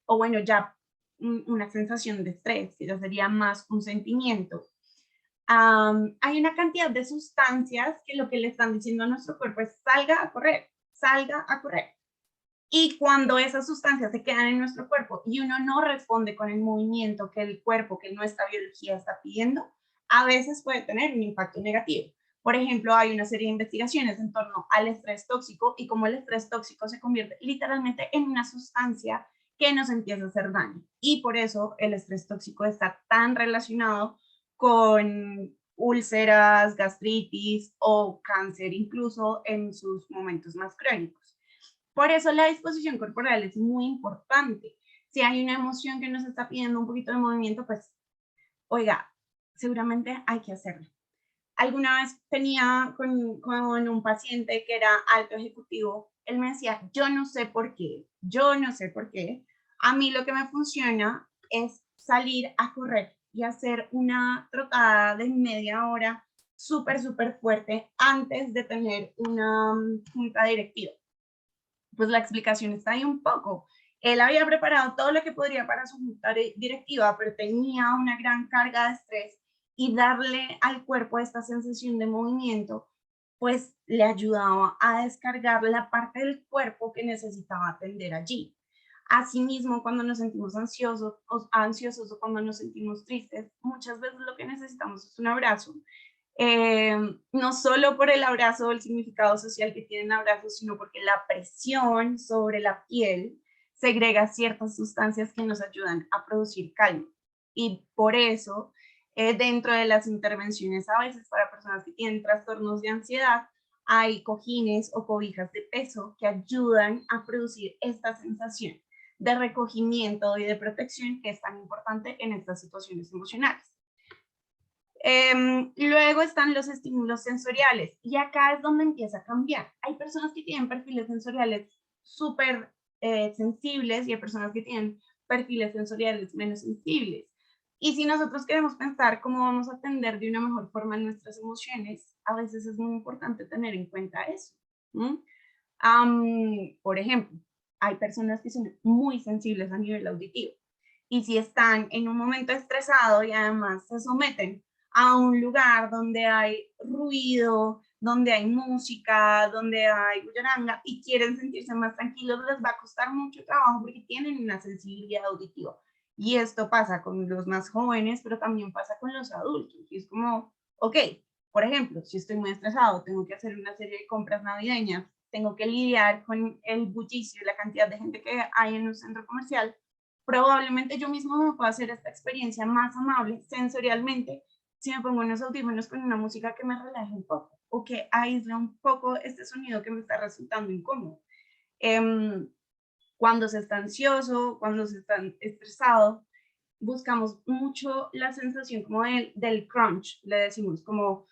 o bueno, ya una sensación de estrés, que ya sería más un sentimiento. Hay una cantidad de sustancias que lo que le están diciendo a nuestro cuerpo es salga a correr, salga a correr. Y cuando esas sustancias se quedan en nuestro cuerpo y uno no responde con el movimiento que el cuerpo, que nuestra biología está pidiendo, a veces puede tener un impacto negativo. Por ejemplo, hay una serie de investigaciones en torno al estrés tóxico y cómo el estrés tóxico se convierte literalmente en una sustancia que nos empieza a hacer daño. Y por eso el estrés tóxico está tan relacionado con úlceras, gastritis o cáncer, incluso en sus momentos más crónicos. Por eso la disposición corporal es muy importante. Si hay una emoción que nos está pidiendo un poquito de movimiento, pues, oiga, seguramente hay que hacerlo. Alguna vez tenía con un paciente que era alto ejecutivo, él me decía, yo no sé por qué, a mí lo que me funciona es salir a correr y hacer una trotada de media hora súper, súper fuerte antes de tener una junta directiva. Pues la explicación está ahí un poco. Él había preparado todo lo que podría para su junta directiva, pero tenía una gran carga de estrés y darle al cuerpo esta sensación de movimiento, pues le ayudaba a descargar la parte del cuerpo que necesitaba atender allí. Asimismo, cuando nos sentimos ansiosos o cuando nos sentimos tristes, muchas veces lo que necesitamos es un abrazo. No solo por el abrazo o el significado social que tienen abrazos, sino porque la presión sobre la piel segrega ciertas sustancias que nos ayudan a producir calma. Y por eso, dentro de las intervenciones a veces para personas que tienen trastornos de ansiedad, hay cojines o cobijas de peso que ayudan a producir esta sensación de recogimiento y de protección que es tan importante en estas situaciones emocionales. Luego están los estímulos sensoriales y acá es donde empieza a cambiar. Hay personas que tienen perfiles sensoriales súper sensibles y hay personas que tienen perfiles sensoriales menos sensibles. Y si nosotros queremos pensar cómo vamos a atender de una mejor forma nuestras emociones, a veces es muy importante tener en cuenta eso. Por ejemplo, hay personas que son muy sensibles a nivel auditivo y si están en un momento estresado y además se someten a un lugar donde hay ruido, donde hay música, donde hay bullaranga y quieren sentirse más tranquilos, les va a costar mucho trabajo porque tienen una sensibilidad auditiva. Y esto pasa con los más jóvenes, pero también pasa con los adultos. Y es como, ok, por ejemplo, si estoy muy estresado, tengo que hacer una serie de compras navideñas, tengo que lidiar con el bullicio y la cantidad de gente que hay en un centro comercial, probablemente yo mismo me puedo hacer esta experiencia más amable sensorialmente si me pongo unos audífonos con una música que me relaje un poco o que aísle un poco este sonido que me está resultando incómodo. Cuando se está ansioso, cuando se está estresado, buscamos mucho la sensación como del crunch, le decimos, como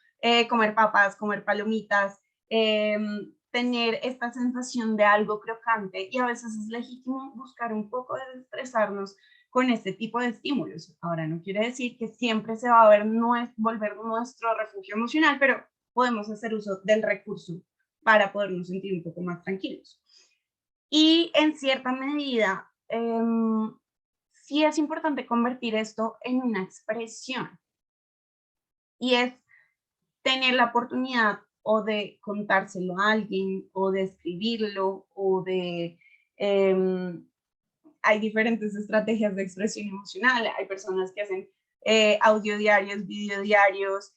comer papas, comer palomitas, tener esta sensación de algo crocante y a veces es legítimo buscar un poco de desestresarnos con este tipo de estímulos. Ahora, no quiere decir que siempre se va a volver nuestro refugio emocional, pero podemos hacer uso del recurso para podernos sentir un poco más tranquilos. Y en cierta medida, sí es importante convertir esto en una expresión y es tener la oportunidad o de contárselo a alguien o de escribirlo o de... hay diferentes estrategias de expresión emocional, hay personas que hacen audiodiarios, videodiarios,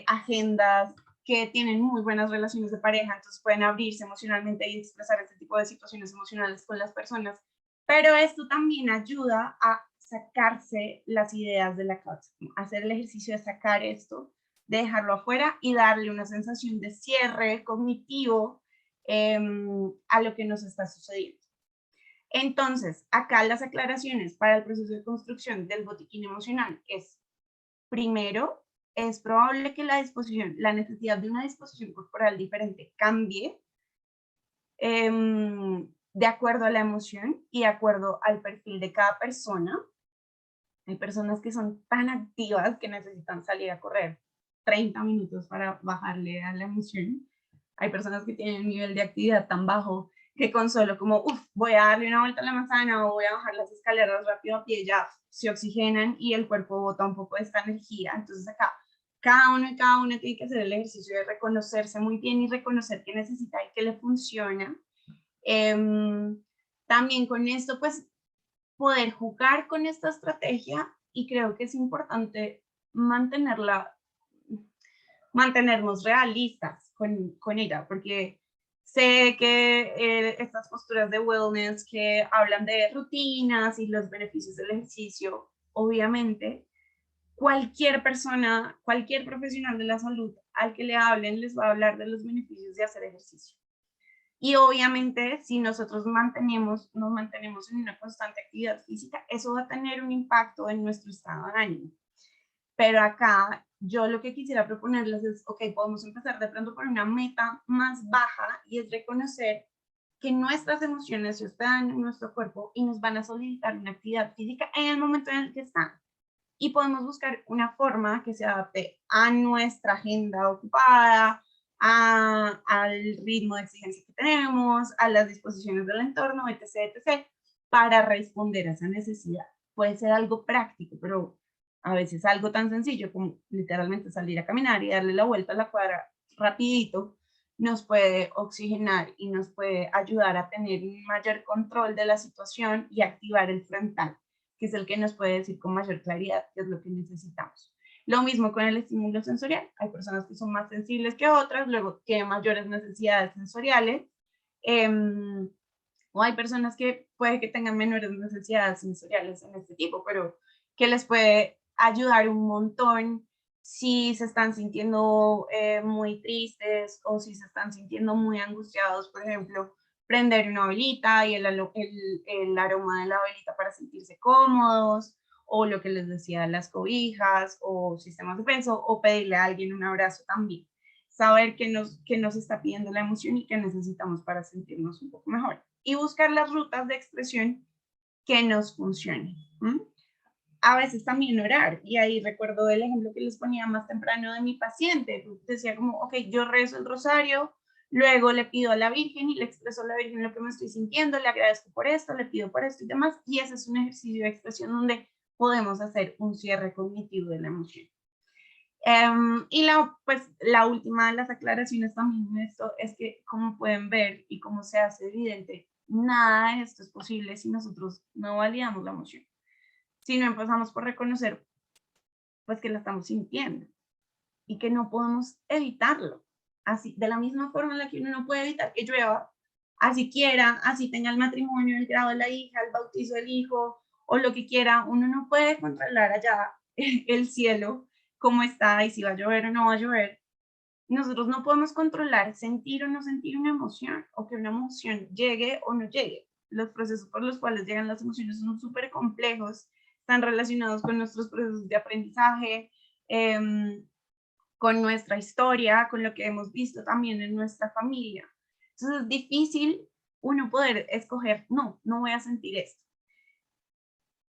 agendas, que tienen muy buenas relaciones de pareja, entonces pueden abrirse emocionalmente y expresar este tipo de situaciones emocionales con las personas. Pero esto también ayuda a sacarse las ideas de la cabeza, hacer el ejercicio de sacar esto, de dejarlo afuera y darle una sensación de cierre cognitivo a lo que nos está sucediendo. Entonces, acá las aclaraciones para el proceso de construcción del botiquín emocional es, primero, es probable que la necesidad de una disposición corporal diferente cambie de acuerdo a la emoción y de acuerdo al perfil de cada persona. Hay personas que son tan activas que necesitan salir a correr 30 minutos para bajarle a la emoción. Hay personas que tienen un nivel de actividad tan bajo que con solo como, voy a darle una vuelta a la manzana o voy a bajar las escaleras rápido a pie, ya se oxigenan y el cuerpo bota un poco de esta energía. Entonces acá cada uno tiene que hacer el ejercicio de reconocerse muy bien y reconocer qué necesita y qué le funciona. También con esto, pues, poder jugar con esta estrategia y creo que es importante mantenernos realistas con ella, porque sé que estas posturas de wellness que hablan de rutinas y los beneficios del ejercicio, obviamente, cualquier persona, cualquier profesional de la salud al que le hablen les va a hablar de los beneficios de hacer ejercicio. Y obviamente, si nosotros nos mantenemos en una constante actividad física, eso va a tener un impacto en nuestro estado de ánimo. Pero acá yo lo que quisiera proponerles es, ok, podemos empezar de pronto por una meta más baja y es reconocer que nuestras emociones están en nuestro cuerpo y nos van a solicitar una actividad física en el momento en el que están. y podemos buscar una forma que se adapte a nuestra agenda ocupada, al ritmo de exigencia que tenemos, a las disposiciones del entorno, etc., etc., para responder a esa necesidad. Puede ser algo práctico, pero a veces algo tan sencillo como literalmente salir a caminar y darle la vuelta a la cuadra rapidito, nos puede oxigenar y nos puede ayudar a tener un mayor control de la situación y activar el frontal, que es el que nos puede decir con mayor claridad qué es lo que necesitamos. Lo mismo con el estímulo sensorial. Hay personas que son más sensibles que otras, luego tienen mayores necesidades sensoriales, o hay personas que puede que tengan menores necesidades sensoriales en este tipo, pero que les puede ayudar un montón si se están sintiendo muy tristes o si se están sintiendo muy angustiados, por ejemplo, prender una velita y el aroma de la velita para sentirse cómodos, o lo que les decía, las cobijas o sistemas de peso, o pedirle a alguien un abrazo también. Saber qué nos está pidiendo la emoción y qué necesitamos para sentirnos un poco mejor. Y buscar las rutas de expresión que nos funcionen. A veces también orar, y ahí recuerdo el ejemplo que les ponía más temprano de mi paciente. Decía como, ok, yo rezo el rosario, luego le pido a la Virgen y le expreso a la Virgen lo que me estoy sintiendo, le agradezco por esto, le pido por esto y demás, y ese es un ejercicio de expresión donde podemos hacer un cierre cognitivo de la emoción. Y pues, la última de las aclaraciones también en esto es que, como pueden ver y como se hace evidente, nada de esto es posible si nosotros no validamos la emoción, si no empezamos por reconocer pues que la estamos sintiendo y que no podemos evitarlo. Así, de la misma forma en la que uno no puede evitar que llueva, así quiera, así tenga el matrimonio, el grado de la hija, el bautizo del hijo o lo que quiera, uno no puede controlar allá el cielo, cómo está y si va a llover o no va a llover. Nosotros no podemos controlar sentir o no sentir una emoción, o que una emoción llegue o no llegue. Los procesos por los cuales llegan las emociones son súper complejos, están relacionados con nuestros procesos de aprendizaje, con nuestra historia, con lo que hemos visto también en nuestra familia. Entonces es difícil uno poder escoger, no voy a sentir esto.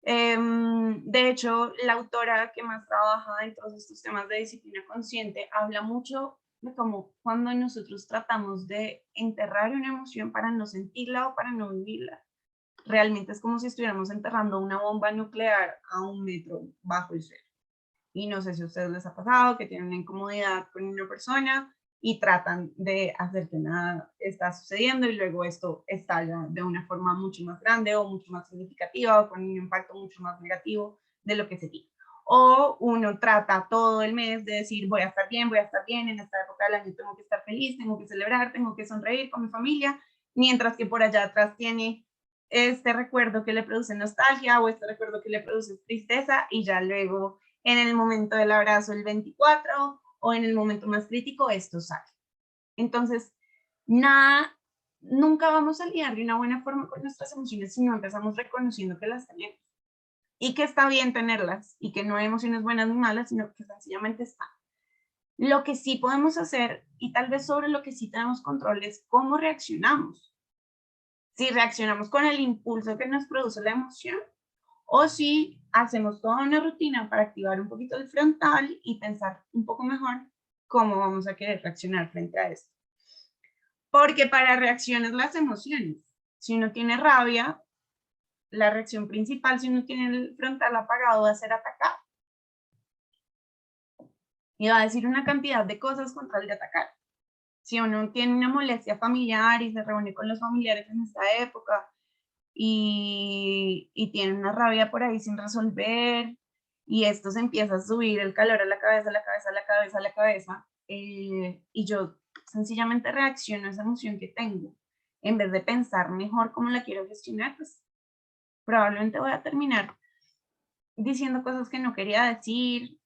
De hecho, la autora que más trabaja en todos estos temas de disciplina consciente habla mucho de cómo cuando nosotros tratamos de enterrar una emoción para no sentirla o para no vivirla, realmente es como si estuviéramos enterrando una bomba nuclear a 1 metro bajo el suelo. Y no sé si a ustedes les ha pasado que tienen una incomodidad con una persona y tratan de hacer que nada está sucediendo y luego esto estalla de una forma mucho más grande o mucho más significativa o con un impacto mucho más negativo de lo que se tiene. O uno trata todo el mes de decir voy a estar bien, en esta época del año tengo que estar feliz, tengo que celebrar, tengo que sonreír con mi familia, mientras que por allá atrás tiene este recuerdo que le produce nostalgia o este recuerdo que le produce tristeza y ya luego en el momento del abrazo el 24 o en el momento más crítico esto sale. Entonces, nunca vamos a lidiar de una buena forma con nuestras emociones si no empezamos reconociendo que las tenemos y que está bien tenerlas y que no hay emociones buenas ni malas, sino que sencillamente están. Lo que sí podemos hacer, y tal vez sobre lo que sí tenemos control, es cómo reaccionamos. Si reaccionamos con el impulso que nos produce la emoción, o si hacemos toda una rutina para activar un poquito el frontal y pensar un poco mejor cómo vamos a querer reaccionar frente a esto. Porque para reacciones las emociones, si uno tiene rabia, la reacción principal, si uno tiene el frontal apagado, va a ser atacar. Y va a decir una cantidad de cosas con tal de atacar. Si uno tiene una molestia familiar y se reúne con los familiares en esta época y tiene una rabia por ahí sin resolver y esto se empieza a subir el calor a la cabeza, la cabeza, la cabeza, la cabeza, y yo sencillamente reacciono a esa emoción que tengo, en vez de pensar mejor cómo la quiero gestionar, pues probablemente voy a terminar diciendo cosas que no quería decir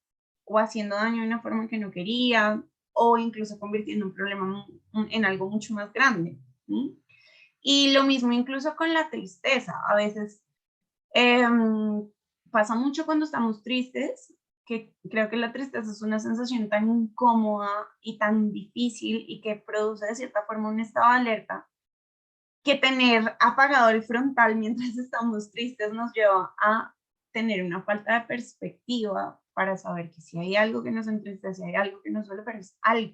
o haciendo daño de una forma que no quería o incluso convirtiendo un problema en algo mucho más grande. ¿Sí? Y lo mismo incluso con la tristeza. A veces pasa mucho cuando estamos tristes, que creo que la tristeza es una sensación tan incómoda y tan difícil y que produce de cierta forma un estado de alerta, que tener apagado el frontal mientras estamos tristes nos lleva a tener una falta de perspectiva para saber que si hay algo que nos entristece, si hay algo que nos duele, pero es algo.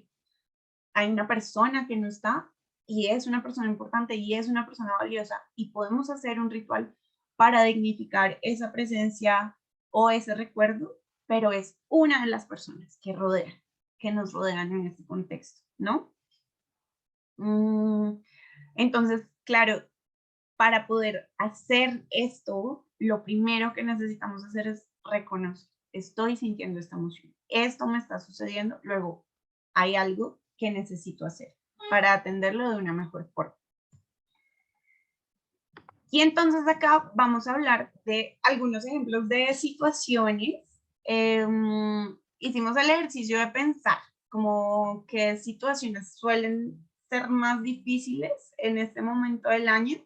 Hay una persona que no está y es una persona importante y es una persona valiosa y podemos hacer un ritual para dignificar esa presencia o ese recuerdo, pero es una de las personas que nos rodean en este contexto, ¿no? Entonces, claro, para poder hacer esto, lo primero que necesitamos hacer es reconocer, estoy sintiendo esta emoción, esto me está sucediendo, luego hay algo que necesito hacer para atenderlo de una mejor forma. Y entonces acá vamos a hablar de algunos ejemplos de situaciones. Hicimos el ejercicio de pensar como qué situaciones suelen ser más difíciles en este momento del año.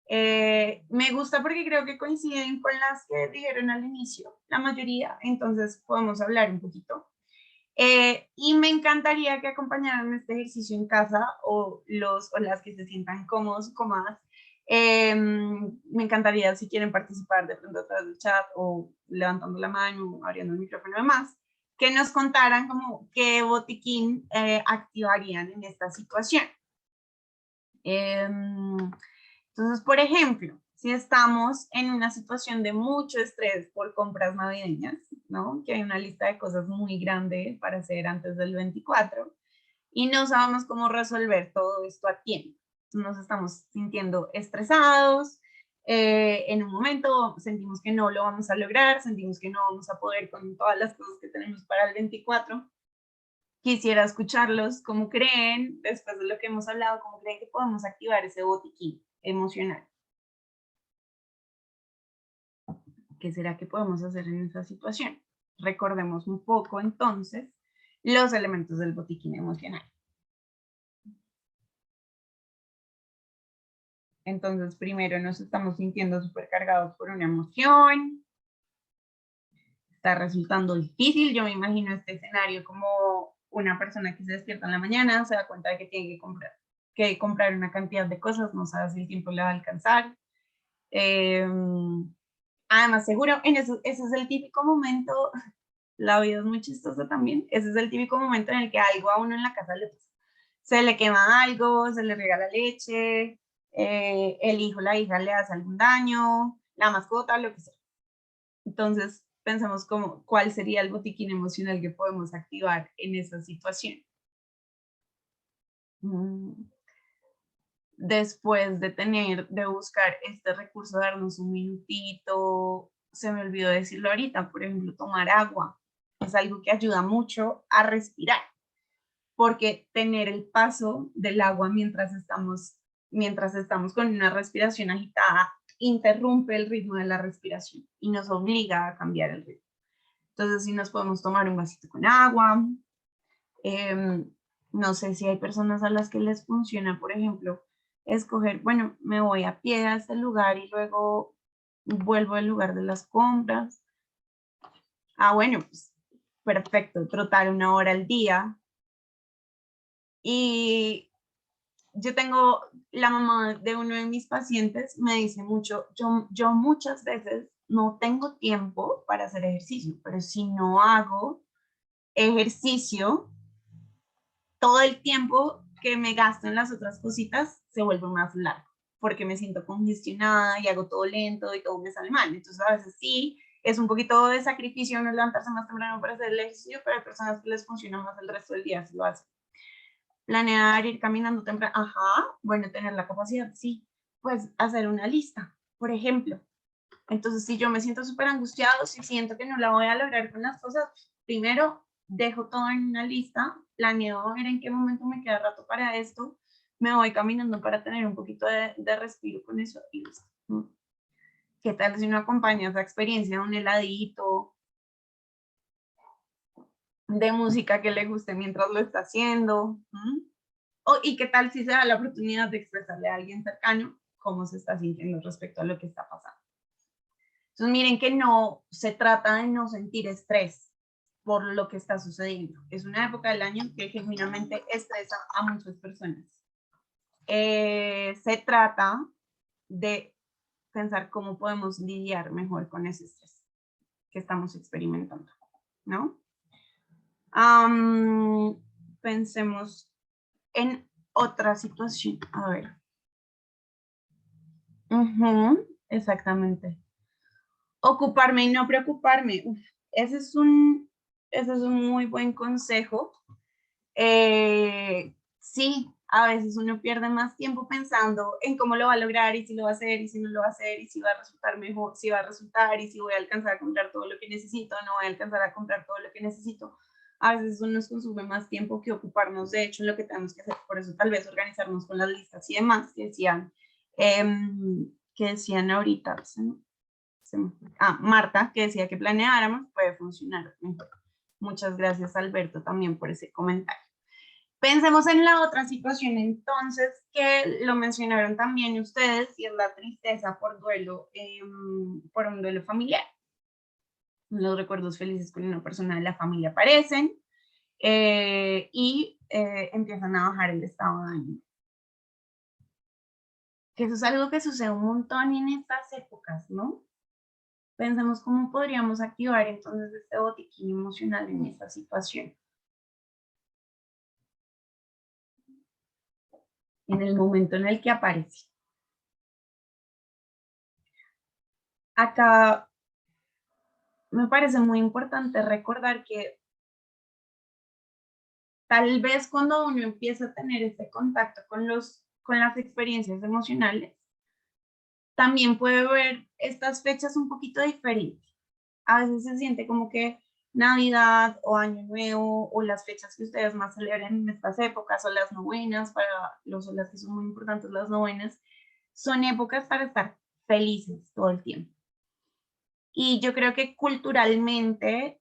Me gusta porque creo que coinciden con las que dijeron al inicio, la mayoría, entonces podemos hablar un poquito. Y me encantaría que acompañaran este ejercicio en casa o las que se sientan cómodos, cómodas. Me encantaría si quieren participar de pronto a través del chat o levantando la mano, abriendo el micrófono y demás, que nos contaran como qué botiquín activarían en esta situación. Entonces, por ejemplo, si estamos en una situación de mucho estrés por compras navideñas, ¿no? Que hay una lista de cosas muy grande para hacer antes del 24 y no sabemos cómo resolver todo esto a tiempo. Nos estamos sintiendo estresados, en un momento sentimos que no lo vamos a lograr, sentimos que no vamos a poder con todas las cosas que tenemos para el 24. Quisiera escucharlos, cómo creen, después de lo que hemos hablado, cómo creen que podemos activar ese botiquín emocional. ¿Qué será que podemos hacer en esa situación? Recordemos un poco entonces los elementos del botiquín emocional. Entonces, primero nos estamos sintiendo súper cargados por una emoción. Está resultando difícil. Yo me imagino este escenario como una persona que se despierta en la mañana, se da cuenta de que tiene que comprar una cantidad de cosas, no sabe si el tiempo le va a alcanzar. Además, seguro, ese es el típico momento, la vida es muy chistosa también, ese es el típico momento en el que algo a uno en la casa le pasa. Se le quema algo, se le regala leche, el hijo, la hija le hace algún daño, la mascota, lo que sea. Entonces, pensamos como cuál sería el botiquín emocional que podemos activar en esa situación. Después de buscar este recurso, darnos un minutito, se me olvidó decirlo ahorita, por ejemplo, tomar agua. Es algo que ayuda mucho a respirar, porque tener el paso del agua mientras estamos con una respiración agitada interrumpe el ritmo de la respiración y nos obliga a cambiar el ritmo. Entonces, si nos podemos tomar un vasito con agua. No sé si hay personas a las que les funciona, por ejemplo, escoger, bueno, me voy a pie a este lugar y luego vuelvo al lugar de las compras. Bueno, pues perfecto, trotar 1 hora al día. Y yo tengo, la mamá de uno de mis pacientes me dice mucho, yo muchas veces no tengo tiempo para hacer ejercicio, pero si no hago ejercicio, todo el tiempo que me gasto en las otras cositas se vuelve más largo, porque me siento congestionada y hago todo lento y todo me sale mal. Entonces a veces sí, es un poquito de sacrificio no levantarse más temprano para hacer el ejercicio, pero hay personas que les funciona más el resto del día si lo hacen. Planear ir caminando temprano, bueno, tener la capacidad, sí, pues hacer una lista, por ejemplo. Entonces, si yo me siento súper angustiado, si siento que no la voy a lograr con las cosas, primero dejo todo en una lista, planeo ver en qué momento me queda rato para esto, me voy caminando para tener un poquito de respiro con eso y listo. ¿Qué tal si uno acompaña esa experiencia de un heladito, de música que le guste mientras lo está haciendo? ¿Y qué tal si se da la oportunidad de expresarle a alguien cercano cómo se está sintiendo respecto a lo que está pasando? Entonces, miren que no se trata de no sentir estrés por lo que está sucediendo. Es una época del año que genuinamente estresa a muchas personas. Se trata de pensar cómo podemos lidiar mejor con ese estrés que estamos experimentando, ¿no? Pensemos en otra situación. A ver. Exactamente. Ocuparme y no preocuparme. Uf, ese es un muy buen consejo. Sí, a veces uno pierde más tiempo pensando en cómo lo va a lograr y si lo va a hacer y si no lo va a hacer y si va a resultar mejor, si va a resultar y si voy a alcanzar a comprar todo lo que necesito o no voy a alcanzar a comprar todo lo que necesito. A veces eso nos consume más tiempo que ocuparnos de hecho en lo que tenemos que hacer. Por eso tal vez organizarnos con las listas y demás que decían ahorita. Marta, que decía que planeáramos, puede funcionar mejor. Muchas gracias, Alberto, también por ese comentario. Pensemos en la otra situación entonces, que lo mencionaron también ustedes, y es la tristeza por duelo, por un duelo familiar. Los recuerdos felices con una persona de la familia aparecen y empiezan a bajar el estado de ánimo. Que eso es algo que sucede un montón en estas épocas, ¿no? Pensemos cómo podríamos activar entonces este botiquín emocional en esta situación. En el momento en el que aparece. Acá me parece muy importante recordar que tal vez cuando uno empieza a tener este contacto con las experiencias emocionales, también puede ver estas fechas un poquito diferentes. A veces se siente como que Navidad o Año Nuevo o las fechas que ustedes más celebran en estas épocas o las novenas, para las que son muy importantes las novenas, son épocas para estar felices todo el tiempo. Y yo creo que culturalmente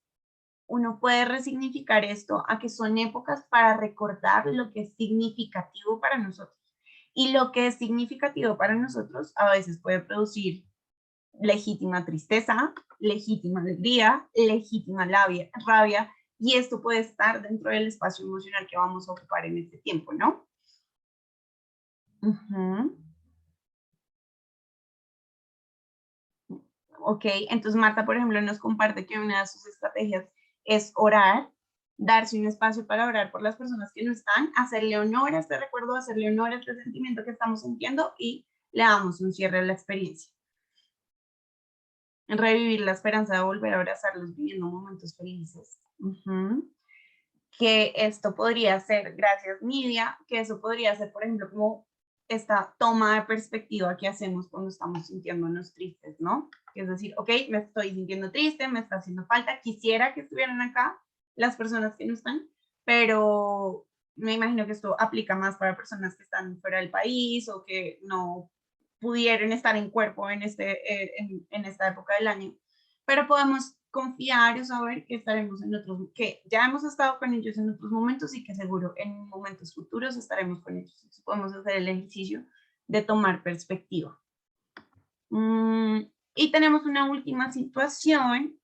uno puede resignificar esto a que son épocas para recordar lo que es significativo para nosotros. Y lo que es significativo para nosotros a veces puede producir legítima tristeza, legítima alegría, legítima rabia, y esto puede estar dentro del espacio emocional que vamos a ocupar en este tiempo, ¿no? Ok, entonces Marta, por ejemplo, nos comparte que una de sus estrategias es orar, darse un espacio para orar por las personas que no están, hacerle honor a este recuerdo, hacerle honor a este sentimiento que estamos sintiendo y le damos un cierre a la experiencia. Revivir la esperanza de volver a abrazarlos viviendo momentos felices. Que esto podría ser, gracias Nidia, que eso podría ser, por ejemplo, como esta toma de perspectiva que hacemos cuando estamos sintiéndonos tristes, ¿no? Es decir, ok, me estoy sintiendo triste, me está haciendo falta, quisiera que estuvieran acá las personas que no están, pero me imagino que esto aplica más para personas que están fuera del país o que no pudieron estar en cuerpo en esta época del año, pero podemos confiar o saber que estaremos en otros, que ya hemos estado con ellos en otros momentos y que seguro en momentos futuros estaremos con ellos. Entonces podemos hacer el ejercicio de tomar perspectiva. Y tenemos una última situación,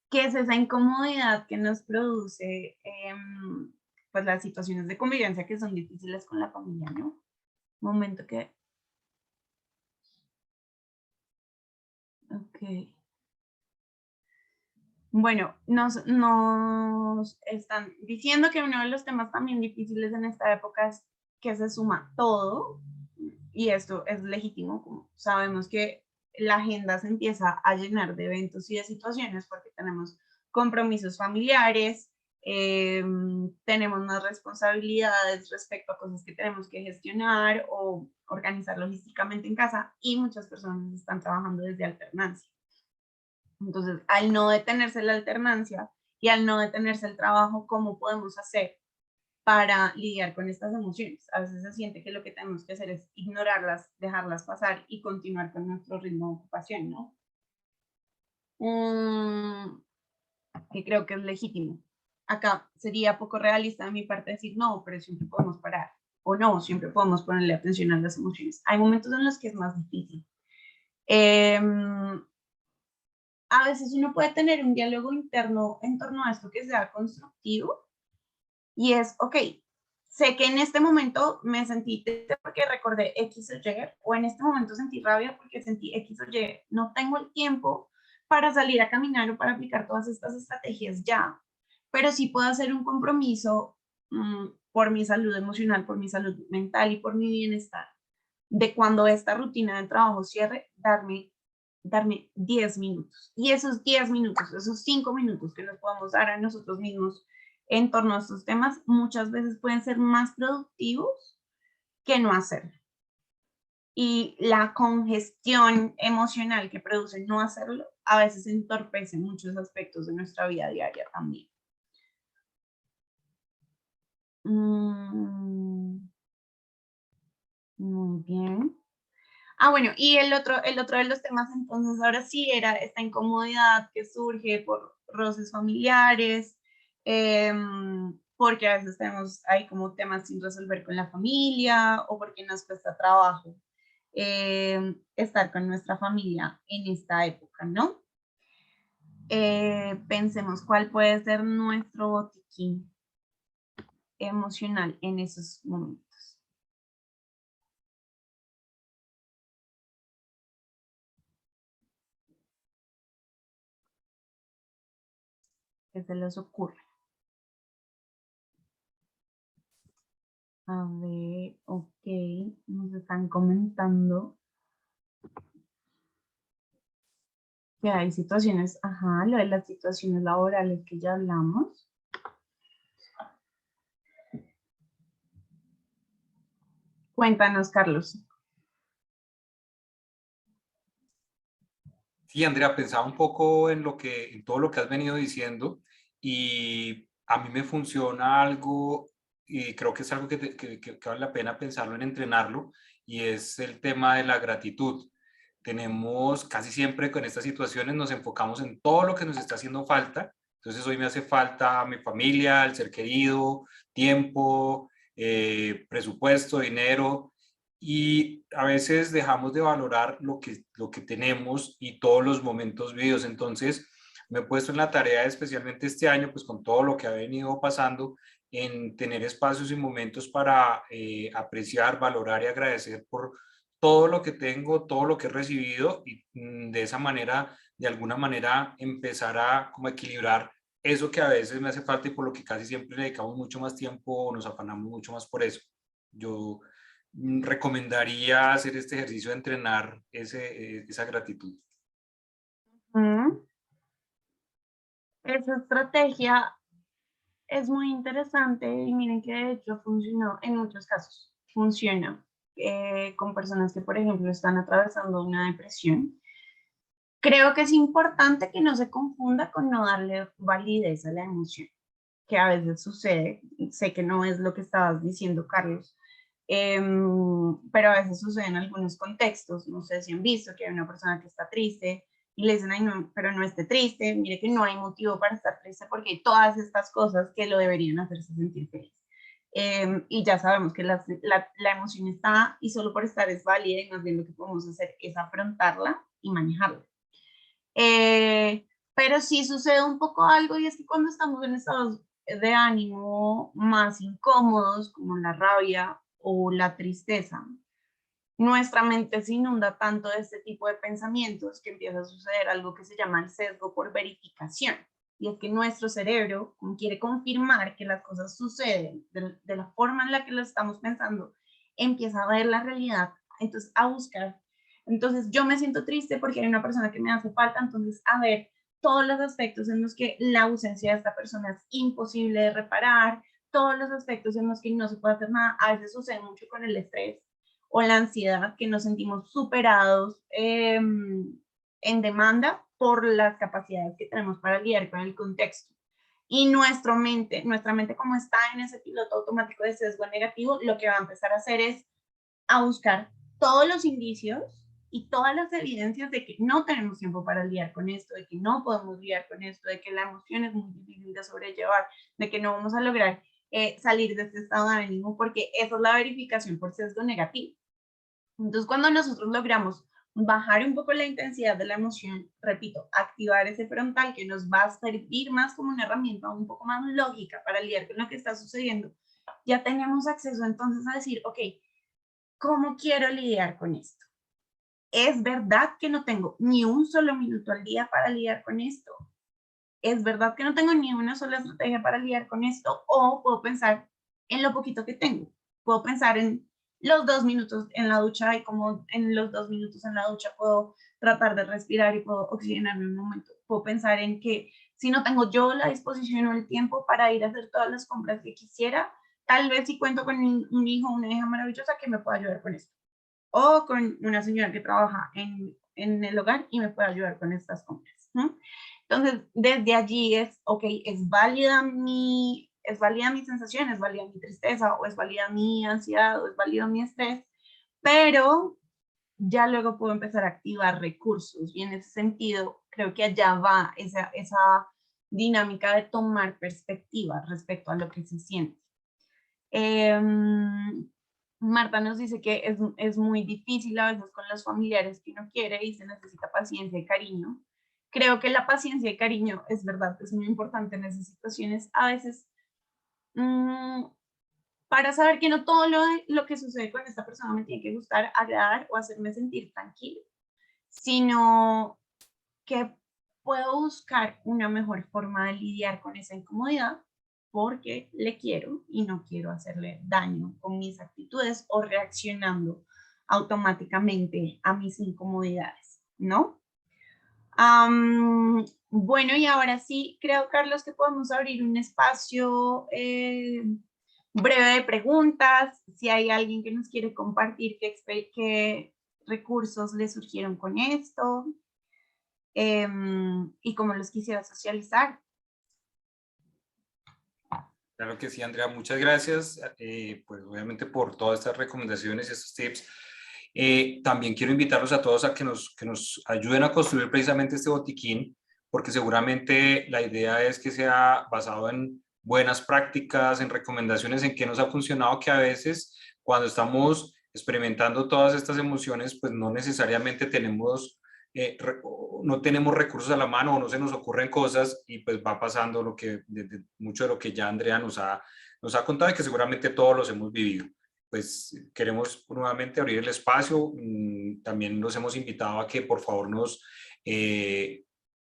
que es esa incomodidad que nos produce pues las situaciones de convivencia que son difíciles con la familia, ¿no? Momento que... Ok. Bueno, nos están diciendo que uno de los temas también difíciles en esta época es que se suma todo, y esto es legítimo, como sabemos que la agenda se empieza a llenar de eventos y de situaciones porque tenemos compromisos familiares, tenemos más responsabilidades respecto a cosas que tenemos que gestionar o organizar logísticamente en casa, y muchas personas están trabajando desde alternancia. Entonces, al no detenerse la alternancia y al no detenerse el trabajo, ¿cómo podemos hacer para lidiar con estas emociones? A veces se siente que lo que tenemos que hacer es ignorarlas, dejarlas pasar y continuar con nuestro ritmo de ocupación, ¿no? Que creo que es legítimo. Acá sería poco realista de mi parte decir, no, pero siempre podemos parar. O no, siempre podemos ponerle atención a las emociones. Hay momentos en los que es más difícil. A veces uno puede tener un diálogo interno en torno a esto que sea constructivo, y es, ok, sé que en este momento me sentí triste porque recordé X o Y, o en este momento sentí rabia porque sentí X o Y. No tengo el tiempo para salir a caminar o para aplicar todas estas estrategias ya, pero sí puedo hacer un compromiso por mi salud emocional, por mi salud mental y por mi bienestar, de cuando esta rutina de trabajo cierre, darme 10 minutos. Y esos 10 minutos, esos 5 minutos que nos podemos dar a nosotros mismos en torno a estos temas, muchas veces pueden ser más productivos que no hacerlo. Y la congestión emocional que produce no hacerlo, a veces entorpece muchos aspectos de nuestra vida diaria también. Muy bien. Bueno, y el otro de los temas entonces ahora sí era esta incomodidad que surge por roces familiares, porque a veces tenemos ahí como temas sin resolver con la familia o porque nos cuesta trabajo estar con nuestra familia en esta época, ¿no? Pensemos cuál puede ser nuestro botiquín emocional en esos momentos. ¿Qué se les ocurre? A ver, ok, nos están comentando que hay situaciones, lo de las situaciones laborales que ya hablamos. Cuéntanos, Carlos. Sí, Andrea, pensaba un poco en todo lo que has venido diciendo y a mí me funciona algo y creo que es algo que vale la pena pensarlo en entrenarlo y es el tema de la gratitud. Tenemos casi siempre con estas situaciones nos enfocamos en todo lo que nos está haciendo falta. Entonces hoy me hace falta mi familia, el ser querido, tiempo, presupuesto, dinero y a veces dejamos de valorar lo que tenemos y todos los momentos vividos. Entonces, me he puesto en la tarea, especialmente este año, pues con todo lo que ha venido pasando, en tener espacios y momentos para apreciar, valorar y agradecer por todo lo que tengo, todo lo que he recibido y de esa manera, de alguna manera, empezar a como equilibrar eso que a veces me hace falta y por lo que casi siempre le dedicamos mucho más tiempo o nos afanamos mucho más por eso. Yo recomendaría hacer este ejercicio de entrenar esa gratitud. Esa estrategia es muy interesante y miren que de hecho funcionó en muchos casos. Funciona con personas que, por ejemplo, están atravesando una depresión. Creo que es importante que no se confunda con no darle validez a la emoción, que a veces sucede. Sé que no es lo que estabas diciendo, Carlos, pero a veces sucede en algunos contextos. No sé si han visto que hay una persona que está triste y le dicen, ay, no, pero no esté triste, mire que no hay motivo para estar triste porque hay todas estas cosas que lo deberían hacerse sentir feliz. Y ya sabemos que la emoción está y solo por estar es válida y más bien lo que podemos hacer es afrontarla y manejarla. Pero sí sucede un poco algo y es que cuando estamos en estados de ánimo más incómodos, como la rabia o la tristeza, nuestra mente se inunda tanto de este tipo de pensamientos que empieza a suceder algo que se llama el sesgo por verificación. Y es que nuestro cerebro quiere confirmar que las cosas suceden de la forma en la que lo estamos pensando, empieza a ver la realidad, entonces a buscar. Entonces yo me siento triste porque hay una persona que me hace falta, entonces a ver todos los aspectos en los que la ausencia de esta persona es imposible de reparar, todos los aspectos en los que no se puede hacer nada. A veces sucede mucho con el estrés o la ansiedad, que nos sentimos superados en demanda por las capacidades que tenemos para lidiar con el contexto. Y nuestra mente como está en ese piloto automático de sesgo negativo, lo que va a empezar a hacer es a buscar todos los indicios y todas las evidencias de que no tenemos tiempo para lidiar con esto, de que no podemos lidiar con esto, de que la emoción es muy difícil de sobrellevar, de que no vamos a lograr salir de este estado de ánimo, porque eso es la verificación por sesgo negativo. Entonces, cuando nosotros logramos bajar un poco la intensidad de la emoción, repito, activar ese frontal que nos va a servir más como una herramienta un poco más lógica para lidiar con lo que está sucediendo, ya tenemos acceso entonces a decir, ok, ¿cómo quiero lidiar con esto? ¿Es verdad que no tengo ni un solo minuto al día para lidiar con esto? ¿Es verdad que no tengo ni una sola estrategia para lidiar con esto? ¿O puedo pensar en lo poquito que tengo? Puedo pensar en los 2 minutos en la ducha y como en los 2 minutos en la ducha puedo tratar de respirar y puedo oxigenarme un momento. Puedo pensar en que si no tengo yo la disposición o el tiempo para ir a hacer todas las compras que quisiera, tal vez si cuento con un hijo o una hija maravillosa que me pueda ayudar con esto. O con una señora que trabaja en el hogar y me puede ayudar con estas compras, ¿no? Entonces, desde allí es, ok, es válida mi sensación, es válida mi tristeza, o es válida mi ansiedad, o es válido mi estrés, pero ya luego puedo empezar a activar recursos, y en ese sentido creo que allá va esa dinámica de tomar perspectiva respecto a lo que se siente. Marta nos dice que es muy difícil a veces con los familiares que uno quiere y se necesita paciencia y cariño. Creo que la paciencia y cariño es verdad, es muy importante en esas situaciones. A veces, para saber que no todo lo que sucede con esta persona me tiene que gustar, agradar o hacerme sentir tranquilo, sino que puedo buscar una mejor forma de lidiar con esa incomodidad porque le quiero y no quiero hacerle daño con mis actitudes o reaccionando automáticamente a mis incomodidades, ¿no? Bueno, y ahora sí, creo, Carlos, que podemos abrir un espacio breve de preguntas. Si hay alguien que nos quiere compartir qué recursos le surgieron con esto y cómo los quisiera socializar. Claro que sí, Andrea, muchas gracias, pues obviamente por todas estas recomendaciones y estos tips. También quiero invitarlos a todos a que nos ayuden a construir precisamente este botiquín, porque seguramente la idea es que sea basado en buenas prácticas, en recomendaciones, en qué nos ha funcionado, que a veces cuando estamos experimentando todas estas emociones, pues no necesariamente no tenemos recursos a la mano o no se nos ocurren cosas y pues va pasando mucho de lo que ya Andrea nos ha contado y que seguramente todos los hemos vivido. Pues queremos nuevamente abrir el espacio. También los hemos invitado a que por favor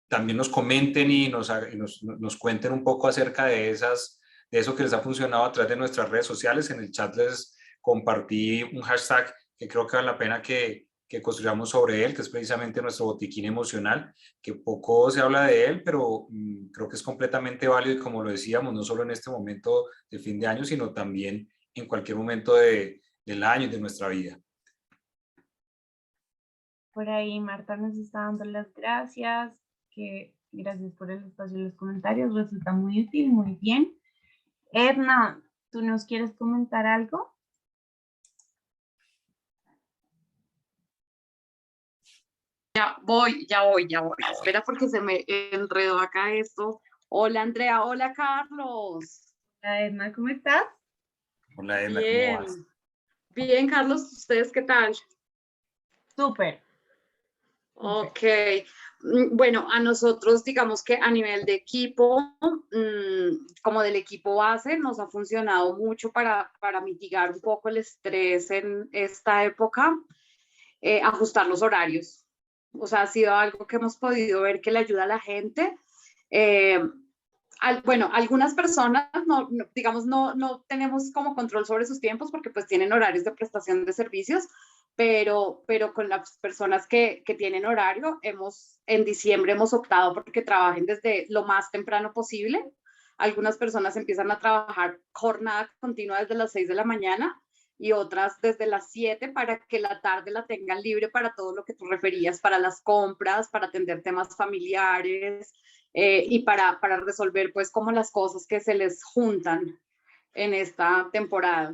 también nos comenten y nos cuenten un poco acerca de eso que les ha funcionado a través de nuestras redes sociales. En el chat les compartí un hashtag que creo que vale la pena que construyamos sobre él, que es precisamente nuestro botiquín emocional, que poco se habla de él, pero creo que es completamente válido y como lo decíamos, no solo en este momento de fin de año, sino también en cualquier momento del año y de nuestra vida. Por ahí Marta nos está dando las gracias, que gracias por el espacio y los comentarios, resulta muy útil, muy bien. Edna, ¿tú nos quieres comentar algo? Ya voy. Espera porque se me enredó acá esto. Hola Andrea, hola Carlos. Hola Edna, ¿cómo estás? Hola Edna, ¿cómo Bien, vas? bien Carlos, ¿ustedes qué tal? Súper. Ok, bueno, a nosotros digamos que a nivel de equipo, como del equipo base, nos ha funcionado mucho para mitigar un poco el estrés en esta época, ajustar los horarios. O sea, ha sido algo que hemos podido ver que le ayuda a la gente. Eh, bueno, algunas personas, digamos, no tenemos como control sobre sus tiempos porque pues tienen horarios de prestación de servicios, pero con las personas que tienen horario, en diciembre hemos optado porque trabajen desde lo más temprano posible. Algunas personas empiezan a trabajar jornada continua desde las 6 de la mañana y otras desde las 7 para que la tarde la tengan libre para todo lo que tú referías, para las compras, para atender temas familiares, y para resolver pues como las cosas que se les juntan en esta temporada.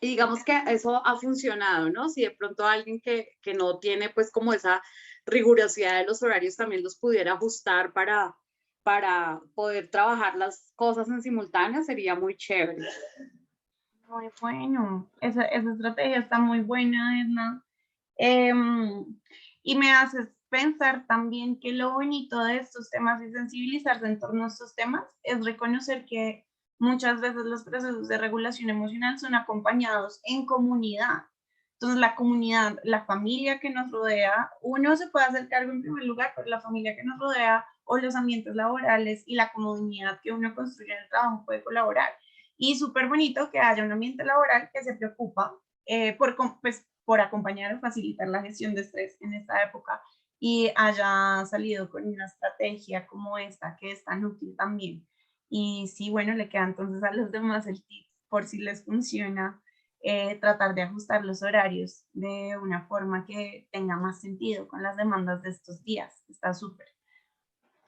Y digamos que eso ha funcionado, ¿no? Si de pronto alguien que no tiene pues como esa rigurosidad de los horarios también los pudiera ajustar para poder trabajar las cosas en simultánea, sería muy chévere. Muy bueno, esa estrategia está muy buena, Edna. Y me haces pensar también que lo bonito de estos temas y sensibilizarse en torno a estos temas es reconocer que muchas veces los procesos de regulación emocional son acompañados en comunidad. Entonces, la comunidad, la familia que nos rodea, uno se puede hacer cargo en primer lugar, pero la familia que nos rodea o los ambientes laborales y la comunidad que uno construye en el trabajo puede colaborar. Y súper bonito que haya un ambiente laboral que se preocupa por acompañar o facilitar la gestión de estrés en esta época y haya salido con una estrategia como esta, que es tan útil también. Y sí, bueno, le queda entonces a los demás el tip por si les funciona, tratar de ajustar los horarios de una forma que tenga más sentido con las demandas de estos días. Está súper.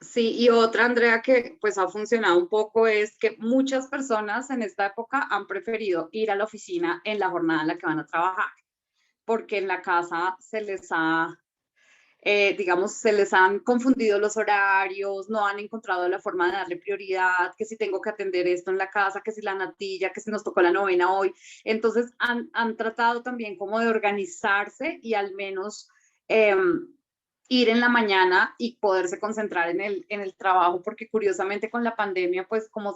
Sí, y otra, Andrea, que pues ha funcionado un poco es que muchas personas en esta época han preferido ir a la oficina en la jornada en la que van a trabajar, porque en la casa se les ha, digamos, se les han confundido los horarios, no han encontrado la forma de darle prioridad, que si tengo que atender esto en la casa, que si la natilla, que si nos tocó la novena hoy. Entonces han tratado también como de organizarse y al menos ir en la mañana y poderse concentrar en el trabajo, porque curiosamente con la pandemia, pues como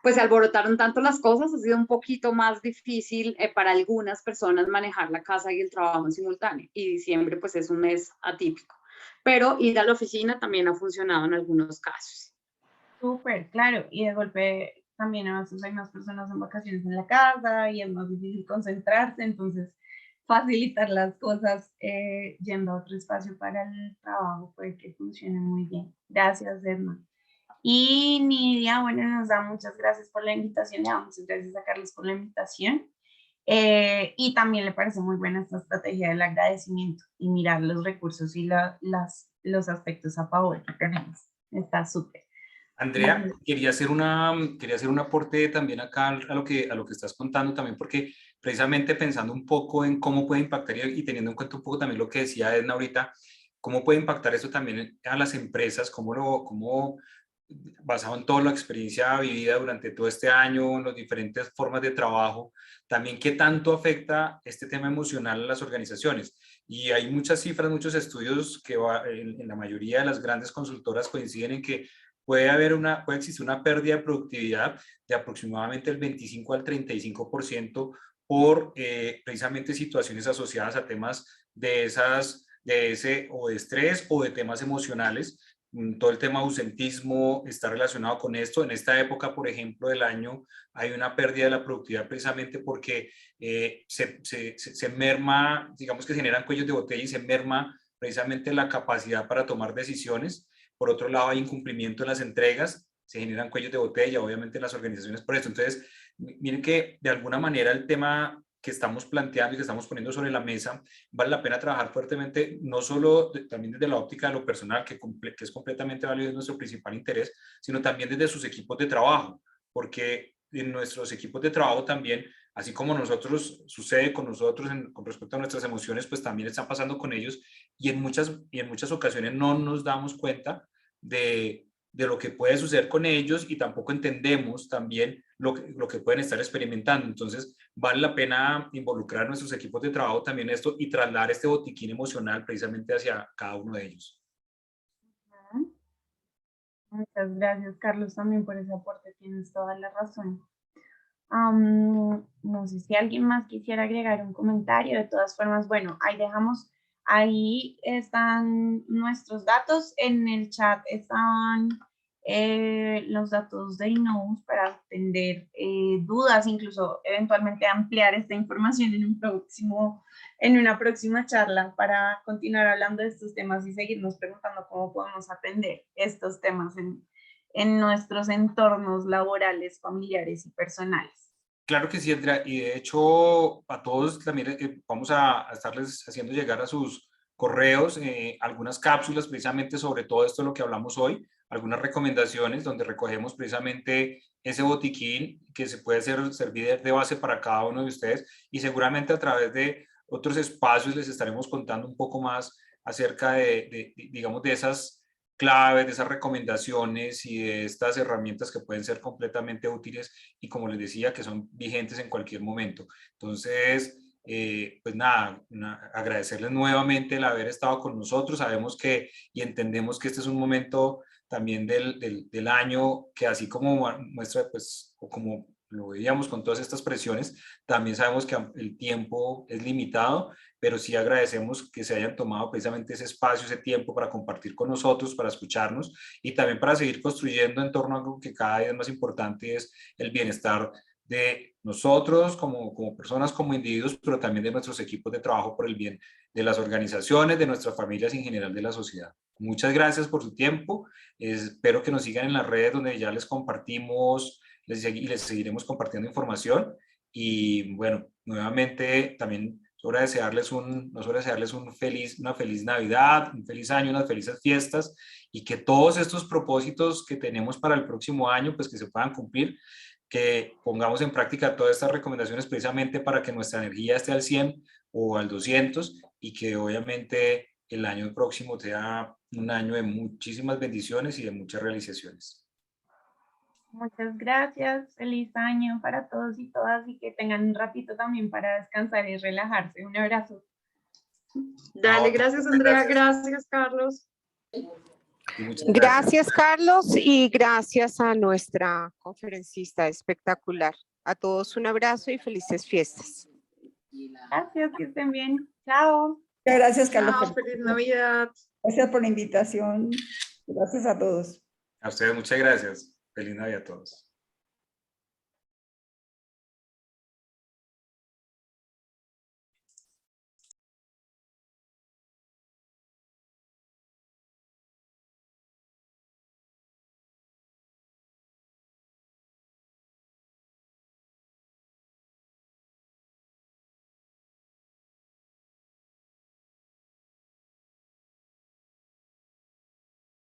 pues se alborotaron tanto las cosas, ha sido un poquito más difícil para algunas personas manejar la casa y el trabajo en simultáneo. Y diciembre pues es un mes atípico. Pero ir a la oficina también ha funcionado en algunos casos. Súper, claro. Y de golpe también a veces hay más personas en vacaciones en la casa y es más difícil concentrarse, entonces facilitar las cosas yendo a otro espacio para el trabajo puede que funcione muy bien. Gracias, Edna. Y Nidia, bueno, nos da muchas gracias por la invitación, le damos muchas gracias a Carlos por la invitación. Y también le parece muy buena esta estrategia del agradecimiento y mirar los recursos y los aspectos a favor que tenemos. Está súper. Andrea, quería hacer un aporte también acá a lo que estás contando también, porque precisamente pensando un poco en cómo puede impactar y teniendo en cuenta un poco también lo que decía Edna ahorita, cómo puede impactar eso también a las empresas, cómo basado en toda la experiencia vivida durante todo este año, en las diferentes formas de trabajo, también qué tanto afecta este tema emocional a las organizaciones. Y hay muchas cifras, muchos estudios que en la mayoría de las grandes consultoras coinciden en que puede existir una pérdida de productividad de aproximadamente el 25 al 35% por precisamente situaciones asociadas a temas de ese o de estrés o de temas emocionales. Todo el tema ausentismo está relacionado con esto. En esta época, por ejemplo, del año, hay una pérdida de la productividad precisamente porque se merma, digamos que se generan cuellos de botella y se merma precisamente la capacidad para tomar decisiones. Por otro lado, hay incumplimiento en las entregas, se generan cuellos de botella, obviamente, en las organizaciones por esto. Entonces, miren que de alguna manera el tema que estamos planteando y que estamos poniendo sobre la mesa, vale la pena trabajar fuertemente, no solo también desde la óptica de lo personal, que es completamente válido, es nuestro principal interés, sino también desde sus equipos de trabajo, porque en nuestros equipos de trabajo también, así como nosotros sucede con nosotros con respecto a nuestras emociones, pues también están pasando con ellos y en muchas ocasiones no nos damos cuenta de lo que puede suceder con ellos y tampoco entendemos también lo que pueden estar experimentando. Entonces, vale la pena involucrar a nuestros equipos de trabajo también en esto y trasladar este botiquín emocional precisamente hacia cada uno de ellos. Muchas gracias, Carlos, también por ese aporte. Tienes toda la razón. No sé si alguien más quisiera agregar un comentario. De todas formas, bueno, ahí están nuestros datos. En el chat están los datos de INOUS para atender dudas, incluso eventualmente ampliar esta información en una próxima charla para continuar hablando de estos temas y seguirnos preguntando cómo podemos atender estos temas en nuestros entornos laborales, familiares y personales. Claro que sí, Andrea, y de hecho a todos también vamos a estarles haciendo llegar a sus correos algunas cápsulas precisamente sobre todo esto de lo que hablamos hoy, algunas recomendaciones donde recogemos precisamente ese botiquín que se puede servir de base para cada uno de ustedes y seguramente a través de otros espacios les estaremos contando un poco más acerca digamos, de esas claves, de esas recomendaciones y de estas herramientas que pueden ser completamente útiles y como les decía, que son vigentes en cualquier momento. Entonces, pues nada, agradecerles nuevamente el haber estado con nosotros. Sabemos que y entendemos que este es un momento también del año, que así como muestra, pues, o como lo veíamos con todas estas presiones, también sabemos que el tiempo es limitado, pero sí agradecemos que se hayan tomado precisamente ese espacio, ese tiempo para compartir con nosotros, para escucharnos y también para seguir construyendo en torno a algo que cada día es más importante, es el bienestar de nosotros como personas, como individuos, pero también de nuestros equipos de trabajo por el bien de las organizaciones, de nuestras familias y en general de la sociedad. Muchas gracias por su tiempo. Espero que nos sigan en las redes donde ya les compartimos y les seguiremos compartiendo información. Y bueno, nuevamente también sobra desearles una feliz Navidad, un feliz año, unas felices fiestas y que todos estos propósitos que tenemos para el próximo año, pues que se puedan cumplir, que pongamos en práctica todas estas recomendaciones precisamente para que nuestra energía esté al 100 o al 200 y que obviamente el año próximo sea un año de muchísimas bendiciones y de muchas realizaciones. Muchas gracias, feliz año para todos y todas y que tengan un ratito también para descansar y relajarse. Un abrazo. Dale, gracias Andrea, gracias Carlos. Gracias Carlos y gracias a nuestra conferencista espectacular. A todos un abrazo y felices fiestas. Gracias, que estén bien. Chao. Muchas gracias, Carlos. Chao, feliz Navidad. Gracias por la invitación. Gracias a todos. A ustedes muchas gracias. Feliz Navidad a todos.